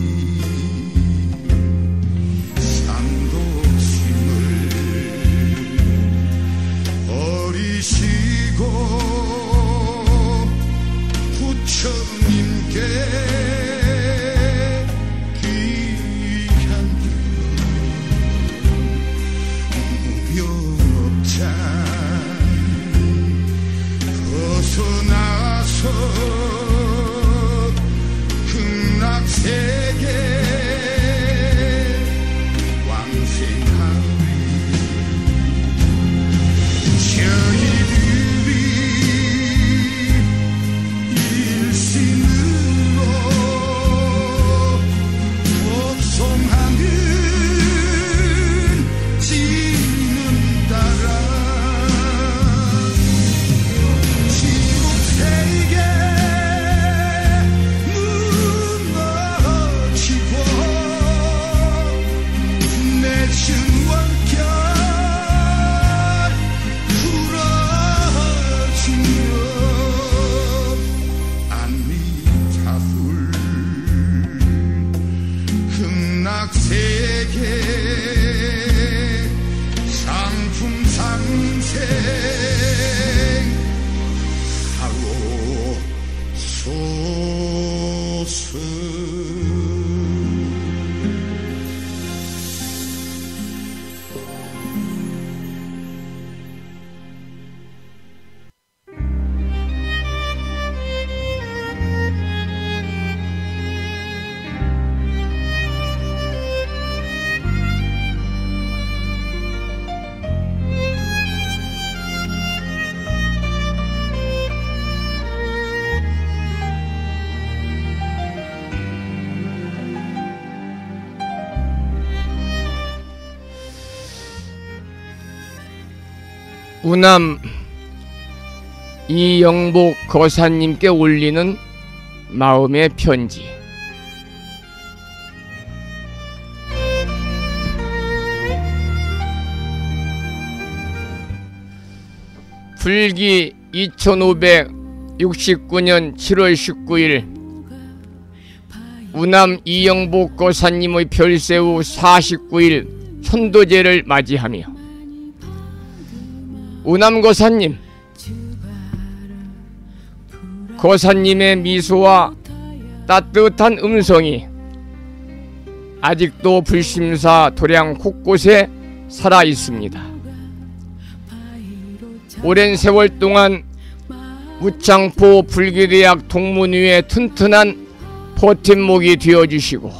산도심을 버리시고 부처님께 귀한 무명업장 벗어나서 극락세계 왕생하리 저희들이 일신으로 복송하는 지는 따라 지옥세계 무너지고 내 증원결 풀어주며 안미타불 극락세계 상품상생 하옵소서. 우남 이영복 거사님께 올리는 마음의 편지. 불기 2569년 7월 19일 우남 이영복 거사님의 별세후 49일 천도제를 맞이하며 우남 거사님, 거사님의 미소와 따뜻한 음성이 아직도 불심사 도량 곳곳에 살아 있습니다. 오랜 세월 동안 무창포 불기대학 동문위의 튼튼한 버팀목이 되어주시고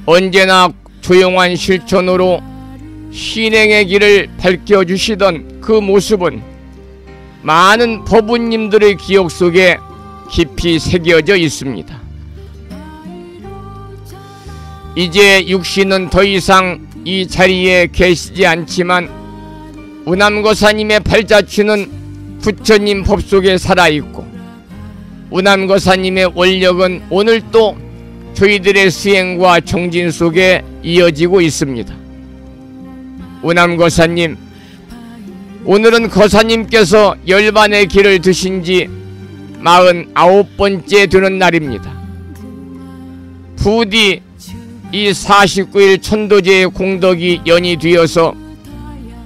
언제나 조용한 실천으로 신행의 길을 밝혀주시던 그 모습은 많은 법우님들의 기억 속에 깊이 새겨져 있습니다. 이제 육신은 더 이상 이 자리에 계시지 않지만 우남거사님의 발자취는 부처님 법 속에 살아있고 우남거사님의 원력은 오늘 또 저희들의 수행과 정진 속에 이어지고 있습니다. 우남거사님, 오늘은 거사님께서 열반의 길을 드신 지 49번째 되는 날입니다. 부디 이 49일 천도제의 공덕이 연이 되어서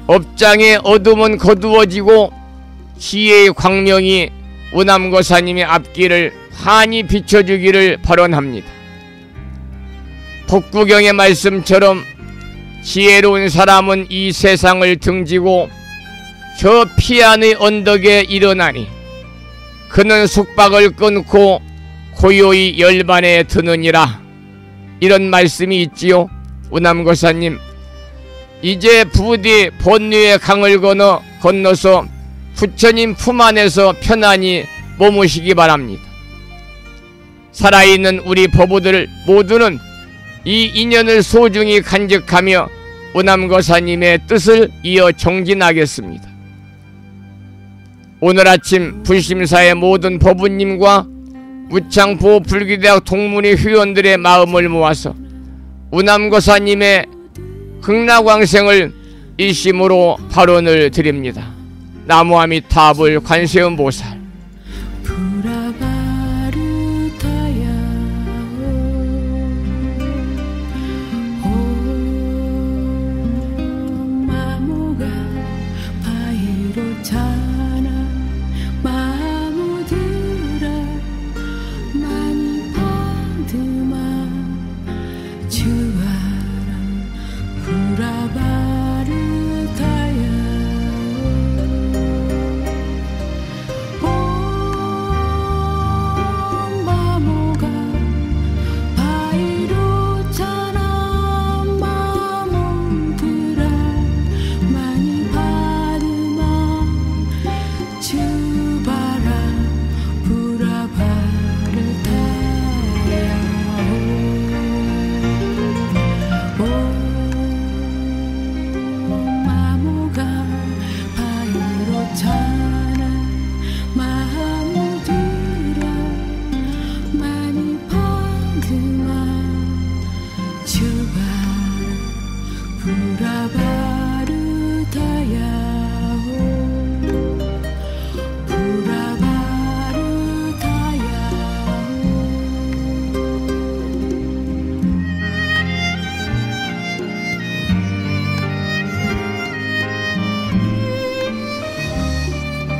업장의 어둠은 거두어지고 지혜의 광명이 우남거사님의 앞길을 환히 비춰주기를 발언합니다. 법구경의 말씀처럼 지혜로운 사람은 이 세상을 등지고 저 피안의 언덕에 일어나니 그는 숙박을 끊고 고요히 열반에 드느니라. 이런 말씀이 있지요. 우남거사님, 이제 부디 본류의 강을 건너서 부처님 품 안에서 편안히 머무시기 바랍니다. 살아있는 우리 법우들 모두는 이 인연을 소중히 간직하며 우남거사님의 뜻을 이어 정진하겠습니다. 오늘 아침 불심사의 모든 법우님과 우창포 불기대학 동문회 회원들의 마음을 모아서 우남거사님의 극락왕생을 일심으로 발언을 드립니다. 나무아미타불 관세음보살.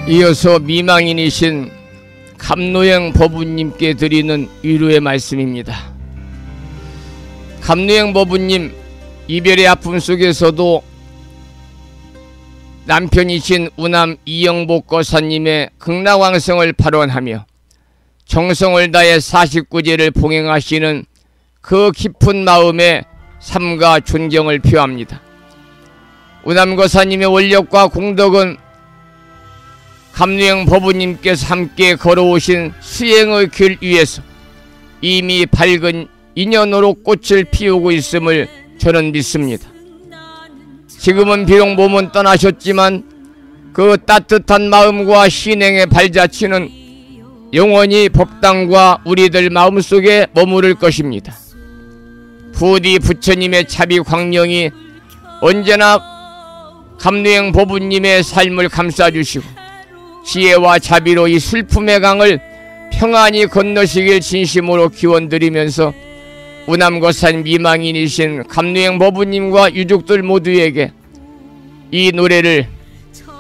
이어서 미망인이신 감노행 법우님께 드리는 위로의 말씀입니다. 감노행 법우님, 이별의 아픔 속에서도 남편이신 우남 이영복 거사님의 극락왕성을 발언하며 정성을 다해 49제를 봉행하시는 그 깊은 마음에 삼가 존경을 표합니다. 우남 거사님의 원력과 공덕은 감노행 법우님께서 함께 걸어오신 수행의 길 위에서 이미 밝은 인연으로 꽃을 피우고 있음을 저는 믿습니다. 지금은 비록 몸은 떠나셨지만 그 따뜻한 마음과 신행의 발자취는 영원히 법당과 우리들 마음속에 머무를 것입니다. 부디 부처님의 자비 광령이 언제나 감노행 법우님의 삶을 감싸주시고 지혜와 자비로 이 슬픔의 강을 평안히 건너시길 진심으로 기원드리면서 우남거산 미망인이신 감노행 법우님과 유족들 모두에게 이 노래를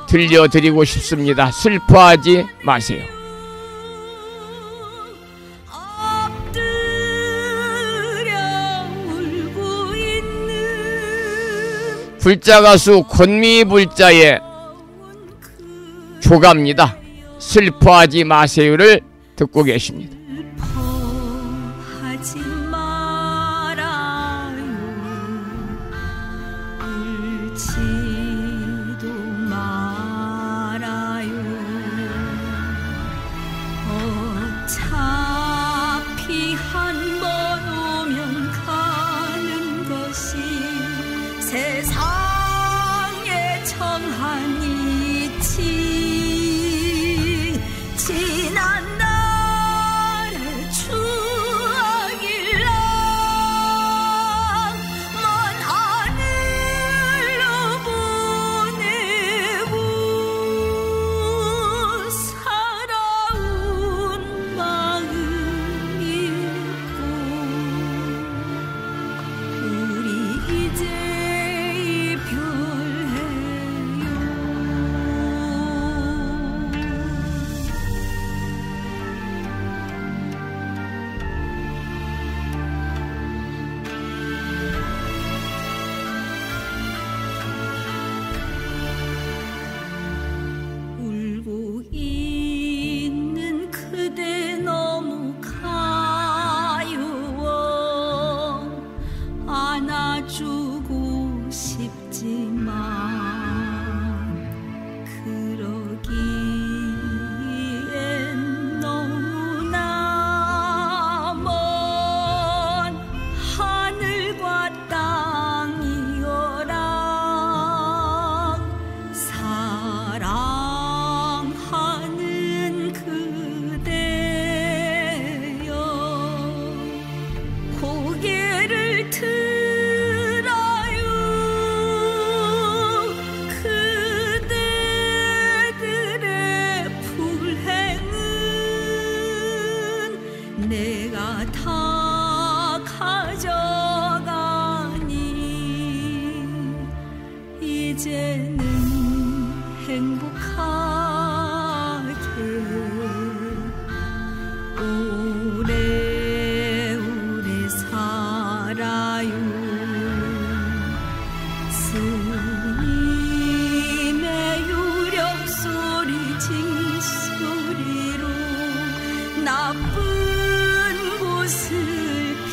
들려드리고 싶습니다. 슬퍼하지 마세요. 불자가수 권미 불자의 조가입니다. 슬퍼하지 마세요를 듣고 계십니다. 슬퍼하지 말아요. 울지도 말아요. 어차피 한 번 오면 가는 것이 세상의 정한 이치. 지난 날의 추억일랑 먼 하늘로 보내고 살아온 마음이 있고 우리 이제 이별해요. 오래오래 살아요. 스님의 유령 소리 징소리로 나쁜 곳을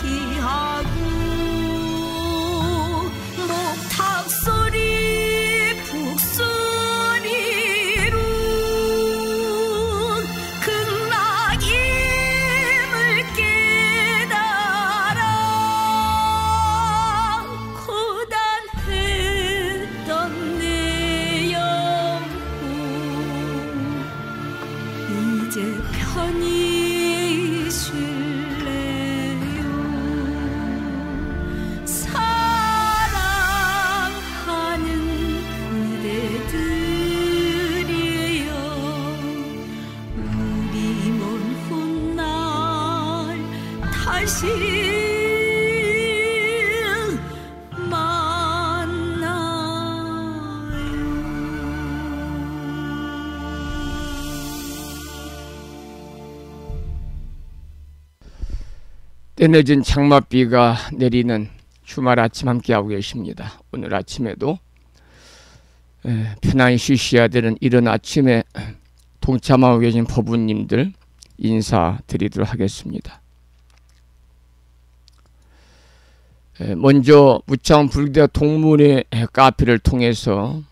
피하고 목탁 소리 북소리로 극락임을 깨달아 고단했던 내 영혼 이제 편히 쉴래요. 사랑하는 그대들이여 우리 먼 훗날 다시 때늦은 장맛비가 내리는 주말 아침 함께하고 계십니다. 오늘 아침에도 편안히 쉬셔야 되는 이른 아침에 동참하고 계신 법우님들 인사드리도록 하겠습니다. 먼저 무창 불교대학 동문회 카페를 통해서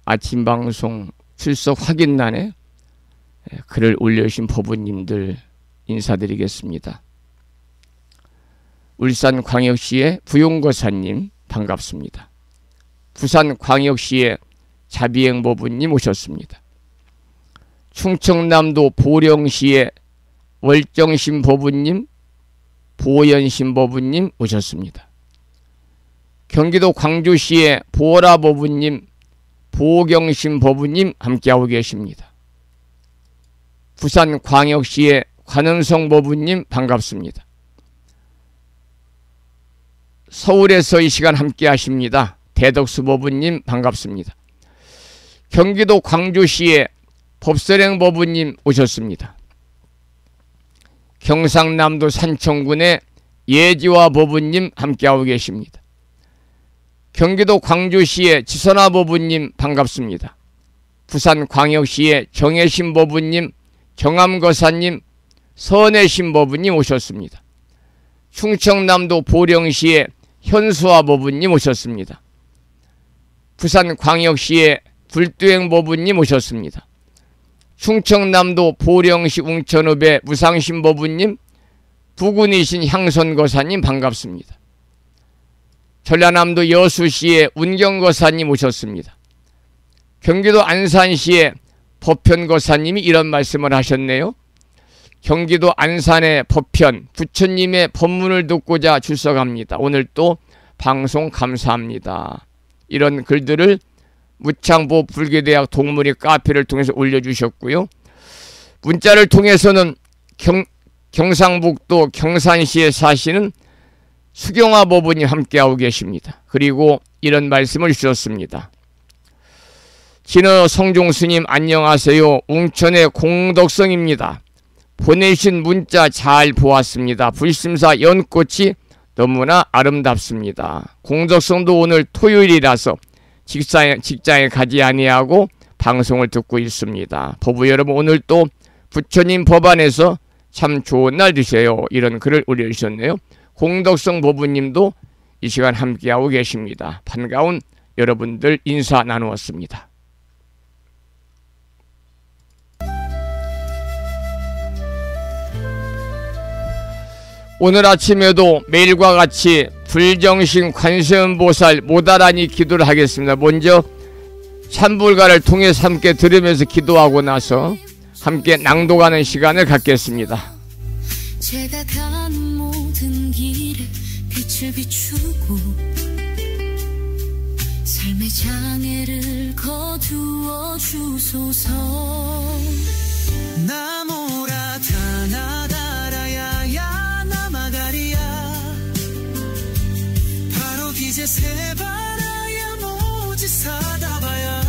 아침 방송 출석 확인란에 글을 올려주신 법우님들 인사드리겠습니다. 울산광역시의 부용거사님 반갑습니다. 부산광역시의 자비행법우님 오셨습니다. 충청남도 보령시의 월정신법우님, 보현신법우님 오셨습니다. 경기도 광주시의 보라법우님, 보경신법우님 함께하고 계십니다. 부산광역시의 관음성법우님 반갑습니다. 서울에서 이 시간 함께 하십니다. 대덕수법우님 반갑습니다. 경기도 광주시의 법설행법우님 오셨습니다. 경상남도 산청군의 예지화 법우님 함께하고 계십니다. 경기도 광주시의 지선화 법우님 반갑습니다. 부산광역시의 정혜신 법우님, 정암거사님, 선혜신 법우님 오셨습니다. 충청남도 보령시의 현수화 법우님 오셨습니다. 부산광역시의 불두행 법우님 오셨습니다. 충청남도 보령시 웅천읍의 무상신 법우님, 부군이신 향선거사님 반갑습니다. 전라남도 여수시의 운경거사님 오셨습니다. 경기도 안산시의 법현거사님이 이런 말씀을 하셨네요. 경기도 안산의 법현 부처님의 법문을 듣고자 출석합니다. 오늘 또 방송 감사합니다. 이런 글들을 무창보 불교대학 동문회 카페를 통해서 올려주셨고요. 문자를 통해서는 경상북도 경산시에 사시는 수경화 법우님 함께하고 계십니다. 그리고 이런 말씀을 주셨습니다. 진어 성종스님 안녕하세요. 웅천의 공덕성입니다. 보내신 문자 잘 보았습니다. 불심사 연꽃이 너무나 아름답습니다. 공덕성도 오늘 토요일이라서 직장에 가지 아니하고 방송을 듣고 있습니다. 법우 여러분 오늘 또 부처님 법안에서 참 좋은 날 되세요. 이런 글을 올려주셨네요. 공덕성 법우님도 이 시간 함께하고 계십니다. 반가운 여러분들 인사 나누었습니다. 오늘 아침에도 매일과 같이 불정신 관세음보살 모다라니 기도를 하겠습니다. 먼저 찬불가를 통해서 함께 들으면서 기도하고 나서 함께 낭독하는 시간을 갖겠습니다. 제가 가는 모든 길에 빛을 비추고 삶의 장애를 거두어 주소서. 나무라 타나다라야야 나마가리야 바로 기제 세바라야 모지사다바야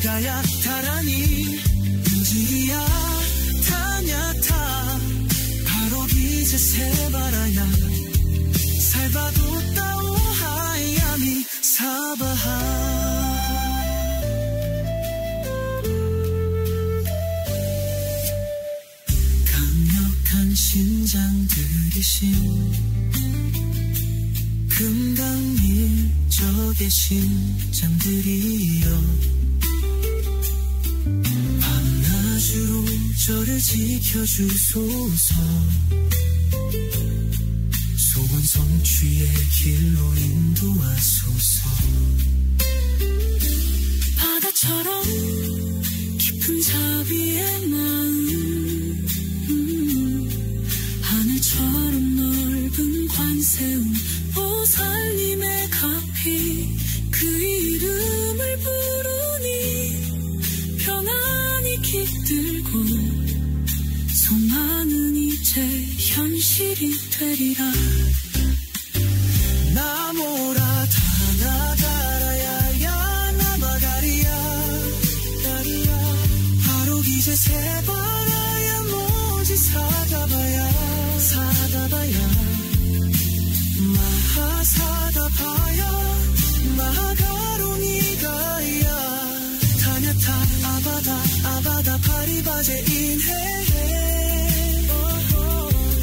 수가야 다라니 인지야 타냐타 바로 기제 세바라야 살바도 따오 하야미 사바하 강력한 신장들이신 금강일적의 심장들이여 밤낮으로 저를 지켜주소서 소원 성취의 길로 인도하소서 바다처럼 깊은 자비의 마음 하늘처럼 넓은 관세음 보살님의 가피 그 이름을 부르니 평안이 깃들고 소망은 이제 현실이 되리라 나모라 타나가라야야 나마가리야 바로 기제 세바라야 모지 사다바야 마하사다바야 마하가로니가야 타냐타 아바다 파리바제 인해해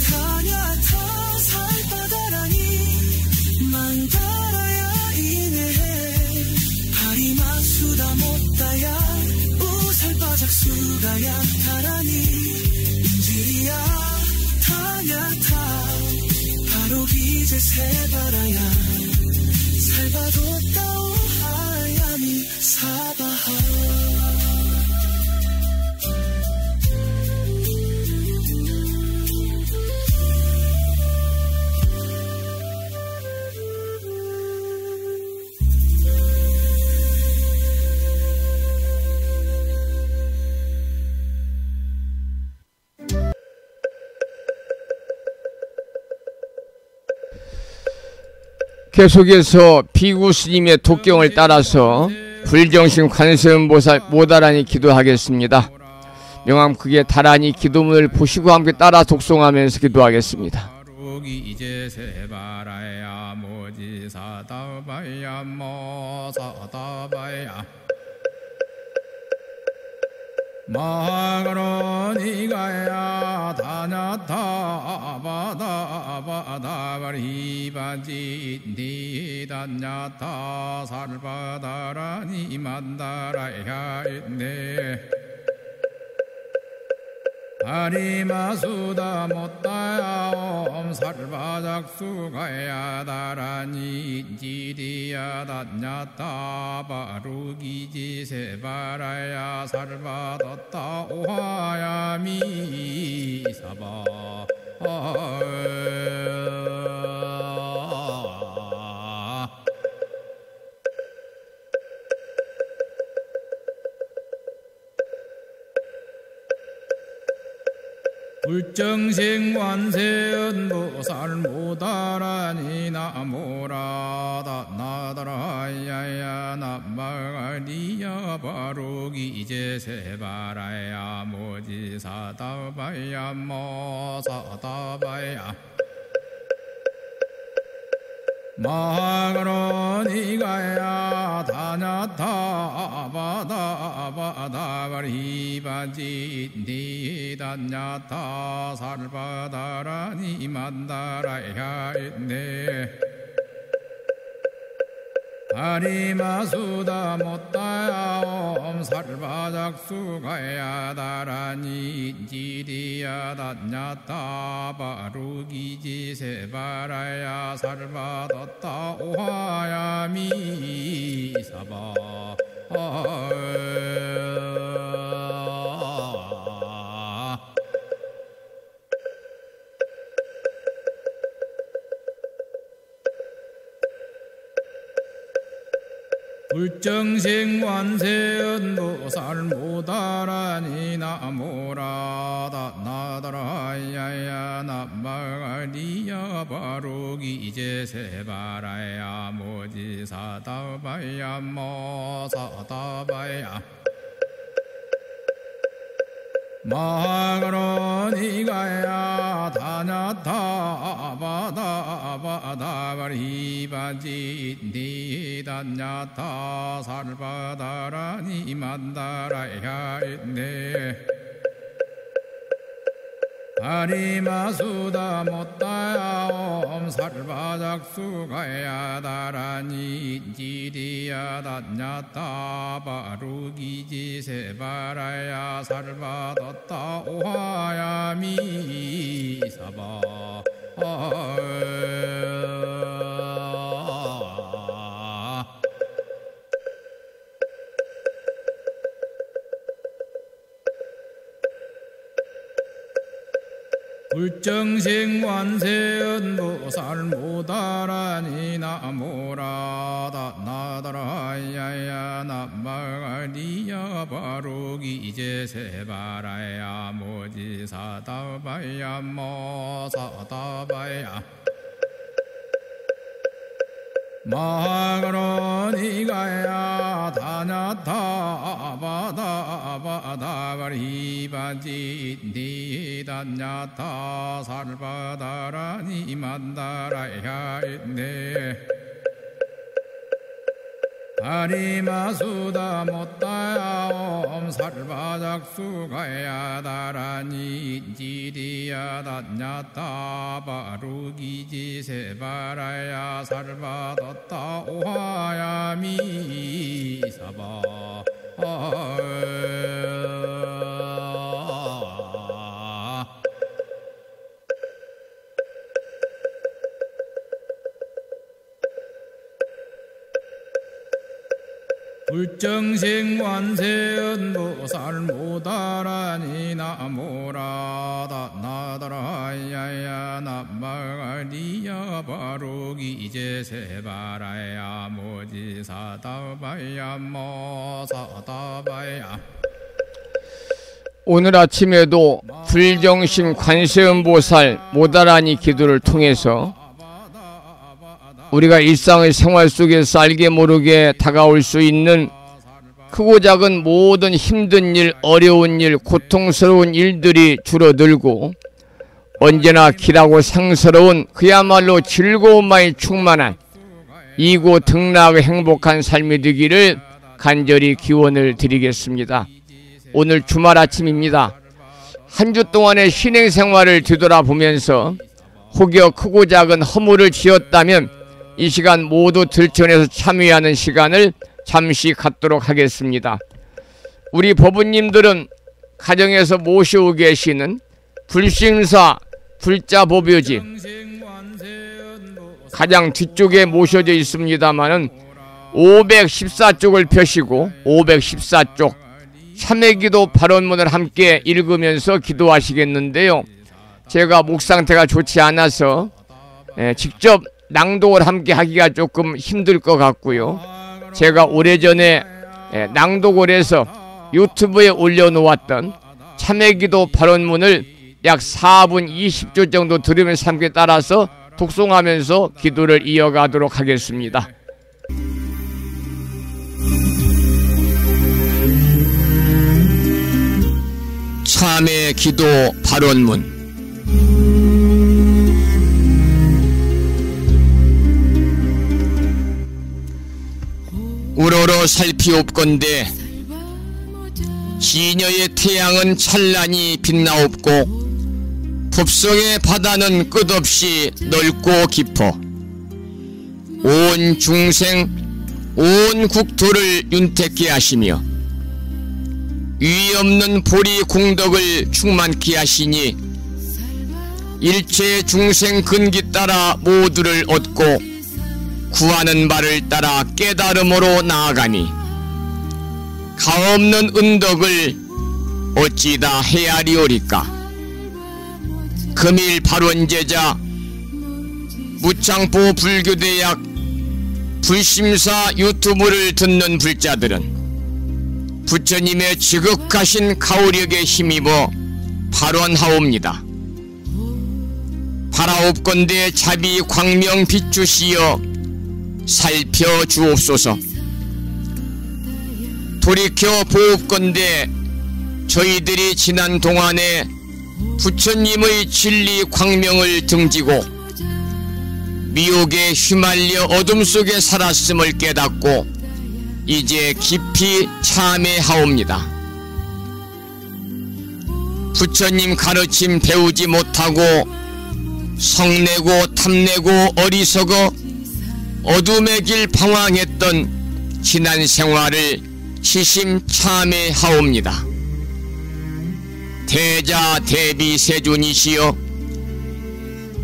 타냐타 살바다라니 만다라야 인해해 파리마수다 못다야 우살바작수가야 타라니 인지리야 타냐타 바로 기제 세바라야 살바도 따오 하야미 사바하 계속해서 비구 스님의 독경을 따라서 불정신 관세음보살 모다라니 기도하겠습니다. 명암 크게 다라니 기도문을 보시고 함께 따라 독송하면서 기도하겠습니다. 이제 세바라야 모지 사다바야 모 사다바야 마가로니가야 다냐타 아바다바다바리바지 니다냐타 살바다라니 만다라야 있네 아리마수다 못다야 살바작수가야 다라니 지리야 다냐타 바루기지 세바라야 살바뒀다 오하야미 사바 불정생 관세음보살 모다라니 나모라다 나다라야야 남마가리야 바로기제 세바라야 모지 사다바야 모 사다바야 마가로니가야 다냐타 아바다바다바리바지 니다냐타 살바다라니 만다라야 있네 아리마수다 못다야 살바작수가야 다라니 지리야 다냐타 바루기지 세바라야 살바뒀다 오하야미 사바 불정생 관세음보살 모다라니 나모라다 나다라야야 남마가리야 바로기제 세바라야 모지 사다바야 모 사다바야 마그로니가야 다냐타 바다바리바지 니다냐타 살바다라니 만다라야 있네 아리마수다 못다야 살바작수가야 다라니 지리야 다냐타 바루기지 세바라야 살바뒀다 오하야 미사바 불정생완세언보살 모다라니 나모라다 나다라야야 나마가리야 바로기제세바라야 모지사다바야 모사다바야 마그로니가야 다냐타 바다바리바지 니다냐타 살바다라니 만다라야 있네 아리마수다 못다야 살바작수가야 다라니 지리야 다냐타 바루기지 세바라야 살바뒀다 오하야 미사바 불정생완세언보살 모다라니 나모라다 나다라야야 나마가리야 바로기제세바라야 모지사다바야 모사다바야 오늘 아침에도 불정신 관세음보살 모다라니 기도를 통해서 우리가 일상의 생활 속에서 알게 모르게 다가올 수 있는 크고 작은 모든 힘든 일, 어려운 일, 고통스러운 일들이 줄어들고 언제나 길하고 상스러운 그야말로 즐거움만이 충만한 이고 등락의 행복한 삶이 되기를 간절히 기원을 드리겠습니다. 오늘 주말 아침입니다. 한 주 동안의 신행생활을 뒤돌아보면서 혹여 크고 작은 허물을 지었다면 이 시간 모두 들춰내서 참여하는 시간을 잠시 갖도록 하겠습니다. 우리 법부님들은 가정에서 모시고 계시는 불심사 불자보묘지 가장 뒤쪽에 모셔져 있습니다마는 514쪽을 펴시고 514쪽 참회기도 발언문을 함께 읽으면서 기도하시겠는데요. 제가 목 상태가 좋지 않아서 직접 낭독을 함께 하기가 조금 힘들 것 같고요. 제가 오래전에 낭독을 해서 유튜브에 올려놓았던 참회기도 발언문을 약 4분 20초 정도 들으면서 함께 따라서 독송하면서 기도를 이어가도록 하겠습니다. 참회기도 발언문. 우러러 살피옵건대 시녀의 태양은 찬란히 빛나옵고 법성의 바다는 끝없이 넓고 깊어 온 중생 온 국토를 윤택케 하시며 위 없는 보리 공덕을 충만케 하시니 일체 중생 근기 따라 모두를 얻고 구하는 바를 따라 깨달음으로 나아가니 가없는 은덕을 어찌다 헤아리오리까. 금일 발원제자 무창포 불교대학 불심사 유튜브를 듣는 불자들은 부처님의 지극하신 가오력에 힘입어 발원하옵니다. 바라옵건대 자비 광명 비추시어 살펴주옵소서. 돌이켜 보옵건대 저희들이 지난 동안에 부처님의 진리 광명을 등지고 미혹에 휘말려 어둠 속에 살았음을 깨닫고 이제 깊이 참회하옵니다. 부처님 가르침 배우지 못하고 성내고 탐내고 어리석어 어둠의 길 방황했던 지난 생활을 시심 참회하옵니다. 대자 대비 세존이시여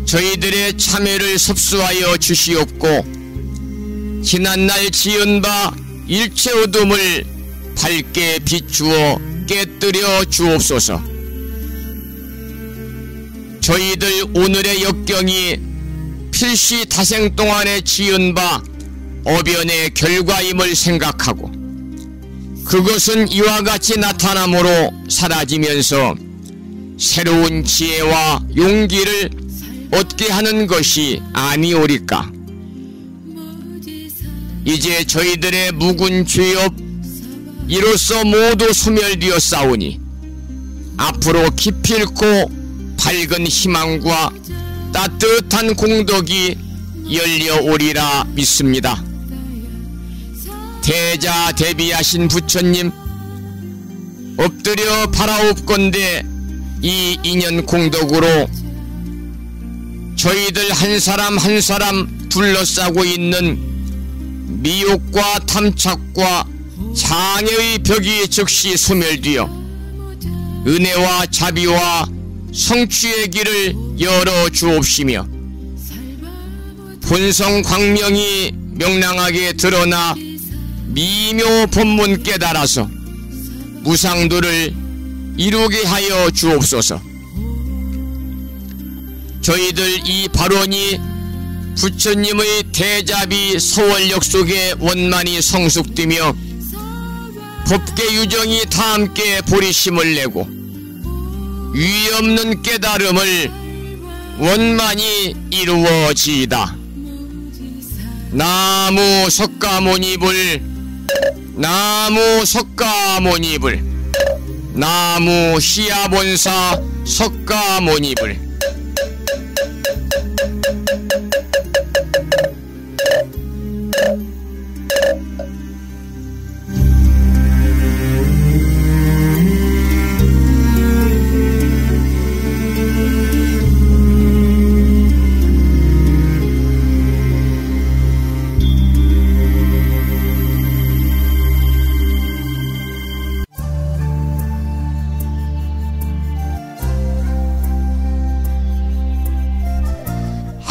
저희들의 참회를 섭수하여 주시옵고 지난날 지은 바 일체 어둠을 밝게 비추어 깨뜨려 주옵소서. 저희들 오늘의 역경이 필시 다생 동안에 지은 바 어변의 결과임을 생각하고 그것은 이와 같이 나타남으로 사라지면서 새로운 지혜와 용기를 얻게 하는 것이 아니오리까. 이제 저희들의 묵은 죄업 이로써 모두 소멸되었사오니 앞으로 기필코 밝은 희망과 따뜻한 공덕이 열려오리라 믿습니다. 대자 대비하신 부처님 엎드려 바라옵건대 이 인연 공덕으로 저희들 한 사람 한 사람 둘러싸고 있는 미혹과 탐착과 장애의 벽이 즉시 소멸되어 은혜와 자비와 성취의 길을 열어 주옵시며 본성 광명이 명랑하게 드러나 미묘 본문 깨달아서 무상도를 이루게 하여 주옵소서. 저희들 이 발언이 부처님의 대자비 서월역 속에 원만히 성숙되며 법계 유정이 다 함께 보리심을 내고 위없는 깨달음을 원만히 이루어지이다. 나무 석가모니불 나무 석가모니불 나무 시야본사 석가모니불.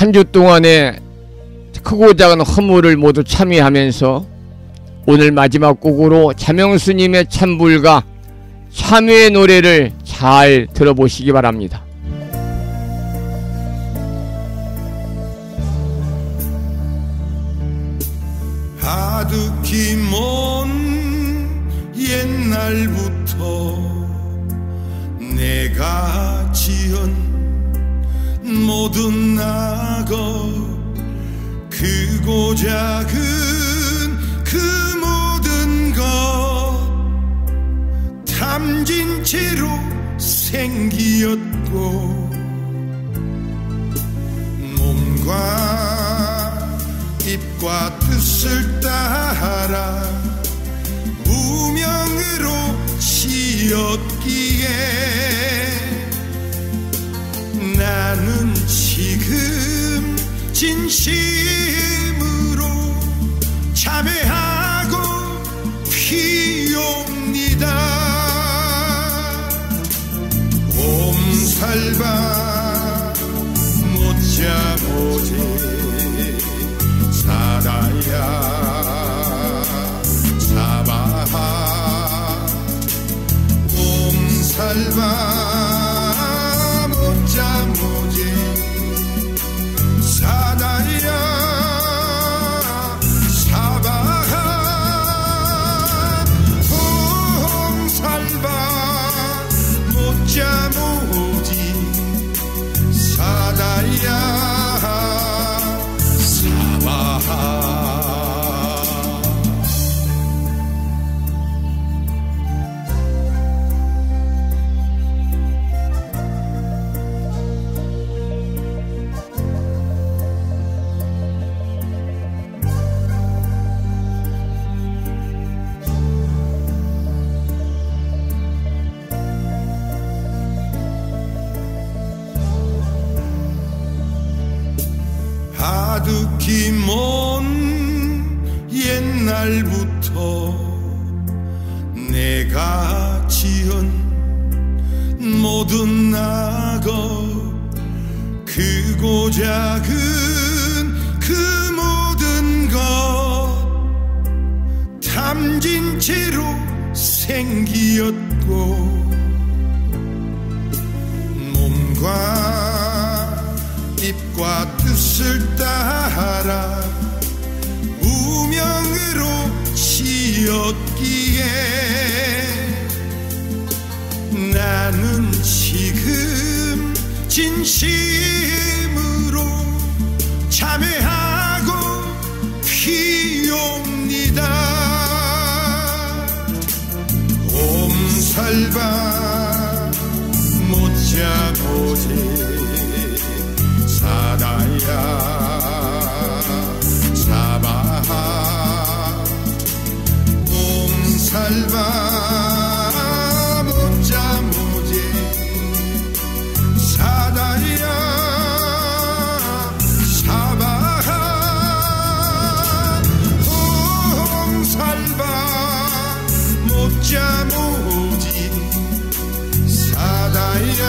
한 주 동안에 크고 작은 허물을 모두 참회하면서 오늘 마지막 곡으로 자명스님의 참불가 참회의 노래를 잘 들어보시기 바랍니다. 아득히 먼 옛날부터 내가 지은 모든 낙업 크고 작은 그 모든 것 탐진 채로 생기었고 몸과 입과 뜻을 따라 무명으로 지었기에 나는 지금 진심으로 참회하고 피옵니다. 옴살바 못자 모지 사다야 사바하 옴살바 사다야 사바하 홍살바 못자모지 가득히 먼 옛날부터 내가 지은 모든 악업 크고 작은 그 모든 것 담진 채로 생기었고 몸과 입과 뜻을 따라 무명으로 지었기에 나는 지금 진심으로 참회하고 피옵니다. 옴살바 못자보지 사다야 사바하 옴살바 모지 사다야 사바하 옴살바 못자 모지 사다야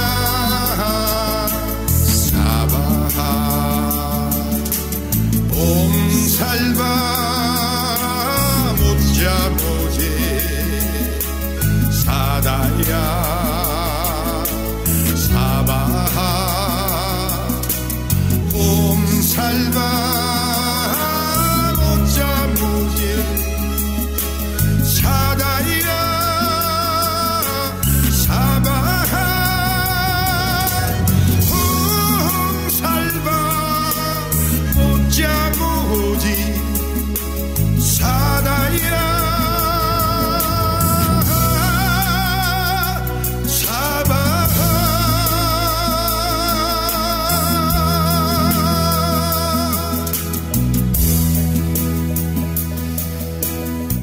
사바하 옴살바 못자 모지 사다야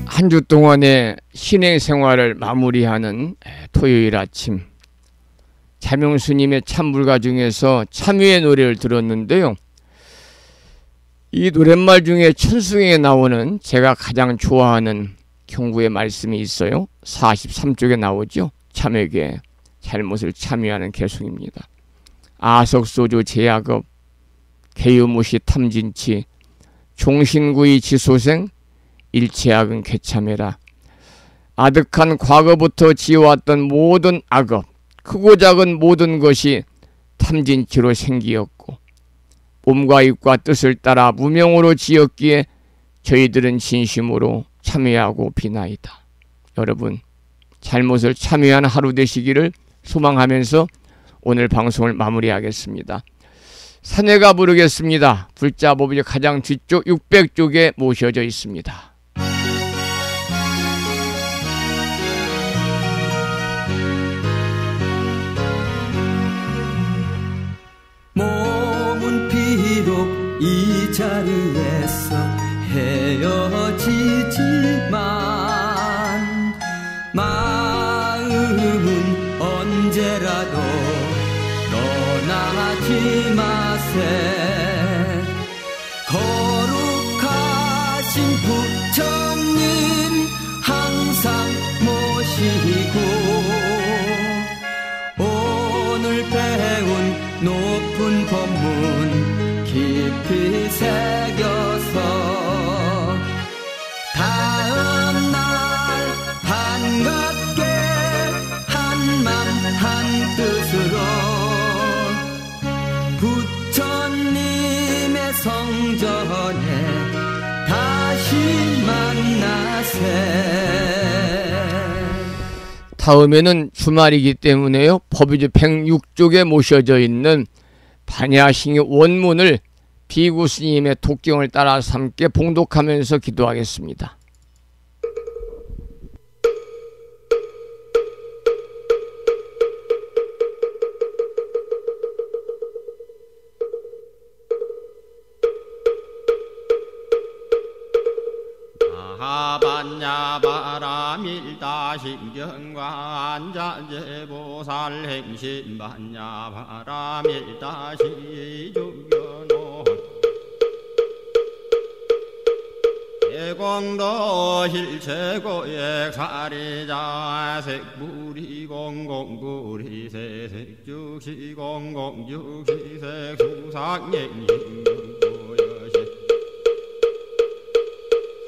한 주 동안의 신행 생활을 마무리하는 토요일 아침, 자명스님의 참불가 중에서 참회의 노래를 들었는데요. 이 노랫말 중에 천승에 나오는 제가 가장 좋아하는 경구의 말씀이 있어요. 43쪽에 나오죠. 참회계 잘못을 참회하는 개송입니다. 아석소조 제약업 개유무시 탐진치 종신구이 지소생 일체악은 개참해라. 아득한 과거부터 지어왔던 모든 악업, 크고 작은 모든 것이 탐진치로 생기었고 몸과 입과 뜻을 따라 무명으로 지었기에 저희들은 진심으로 참회하고 비나이다. 여러분, 잘못을 참회하는 하루 되시기를 소망하면서 오늘 방송을 마무리하겠습니다. 사내가 부르겠습니다. 불자법이 가장 뒤쪽 600쪽에 모셔져 있습니다. 몸은 비록 이 자리에서 헤어지지만 마음은 언제라도 떠나지 마세. 거룩하신 부처님 항상 모시고 오늘 배운 높은 법문 깊이 새겨서 다음날 반갑게 한맘 한뜻으로 부처님의 성전에 다시 만나세. 다음에는 주말이기 때문에요. 법유주 106쪽에 모셔져 있는 반야싱의 원문을 비구 스님의 독경을 따라서 함께 봉독하면서 기도하겠습니다. 반야바라밀다 신경과 안자제보살 행신 반야바라밀다 시주견호 일광도 실체고액 사리자 색불이 공공불이 세색죽시 공공죽시 색수상행신고여시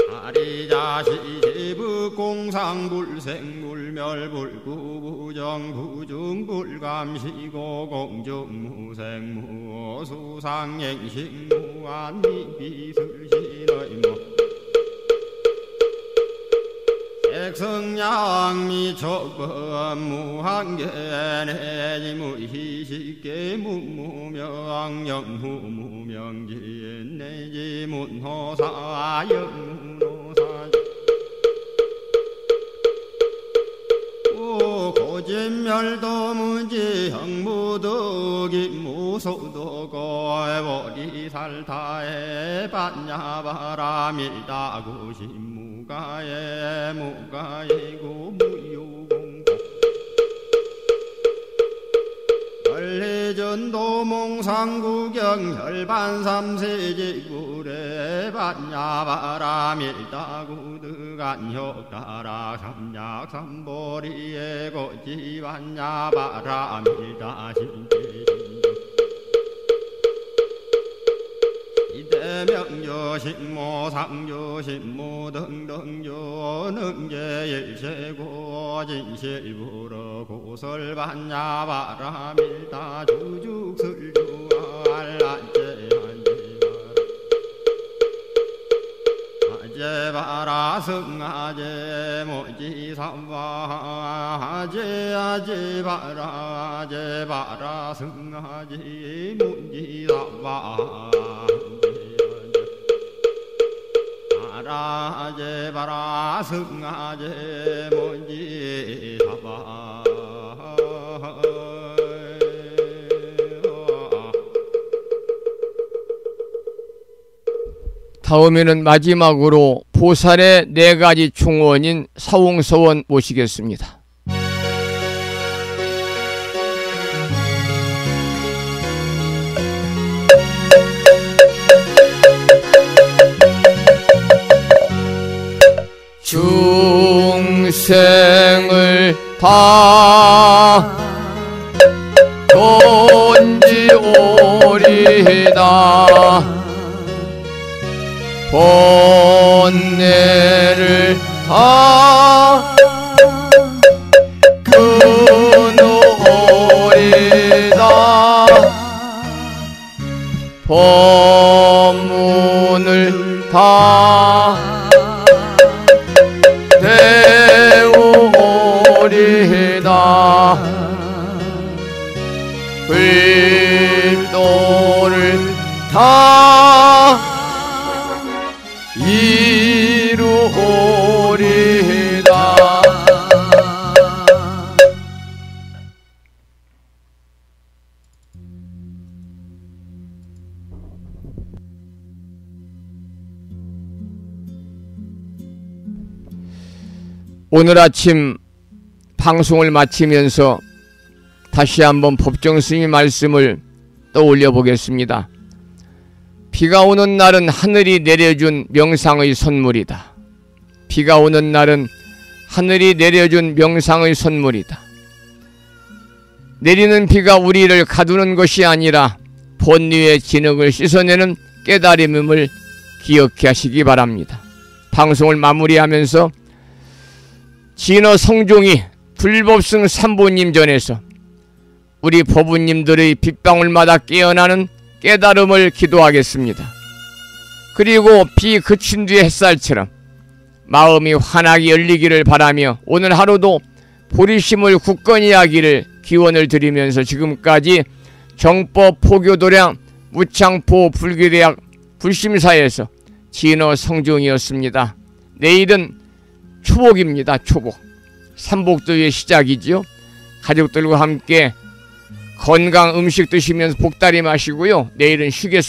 사리자 시시부 공상불생불멸불 구부정부중불감시고 공중무생무 수상행신무안미비술신의무 백성양미 척범무한계내지무희식계 무무명영무무명지내지문호사 영문호사 고진멸도문지 형무덕이 무소도고해버리살타에 반야바라밀다구신무가에 무가이고 무유공고 원리전도몽상구경 혈반삼세지구래 반야바라밀다구득안혁다라 삼약삼보리에 고지반야바라밀다신제신도 이대명조신모상조신모 등등조 능제일체고 진실부러 고설반야바라밀다 주죽술주알란제한제바라 승아제 모지삼바 아제아제바라 제바라 승아제 모지삼바 아제바라 승아제 모지삼바 다음에는 마지막으로 보살의 4가지 충원인 사웅서원 모시겠습니다. 중생을 다 건지오리다 번뇌를 다 끊어오리다 법문을 다 배우오리다 불도를 다 이루오리다. 오늘 아침 방송을 마치면서 다시 한번 법정스님 말씀을 떠올려 보겠습니다. 비가 오는 날은 하늘이 내려준 명상의 선물이다. 비가 오는 날은 하늘이 내려준 명상의 선물이다. 내리는 비가 우리를 가두는 것이 아니라 본뇌의 진흙을 씻어내는 깨달음임을 기억해 하시기 바랍니다. 방송을 마무리하면서 진어 성종이 불법승 삼보님 전에서 우리 법우님들의 빗방울마다 깨어나는 깨달음을 기도하겠습니다. 그리고 비 그친 뒤의 햇살처럼 마음이 환하게 열리기를 바라며 오늘 하루도 보리심을 굳건히 하기를 기원을 드리면서 지금까지 정법 포교도량 무창포 불교대학 불심사에서 진어 성종이었습니다. 내일은 초복입니다. 초복. 삼복도의 시작이지요. 가족들과 함께 건강 음식 드시면서 복다리 마시고요. 내일은 쉬겠습니다.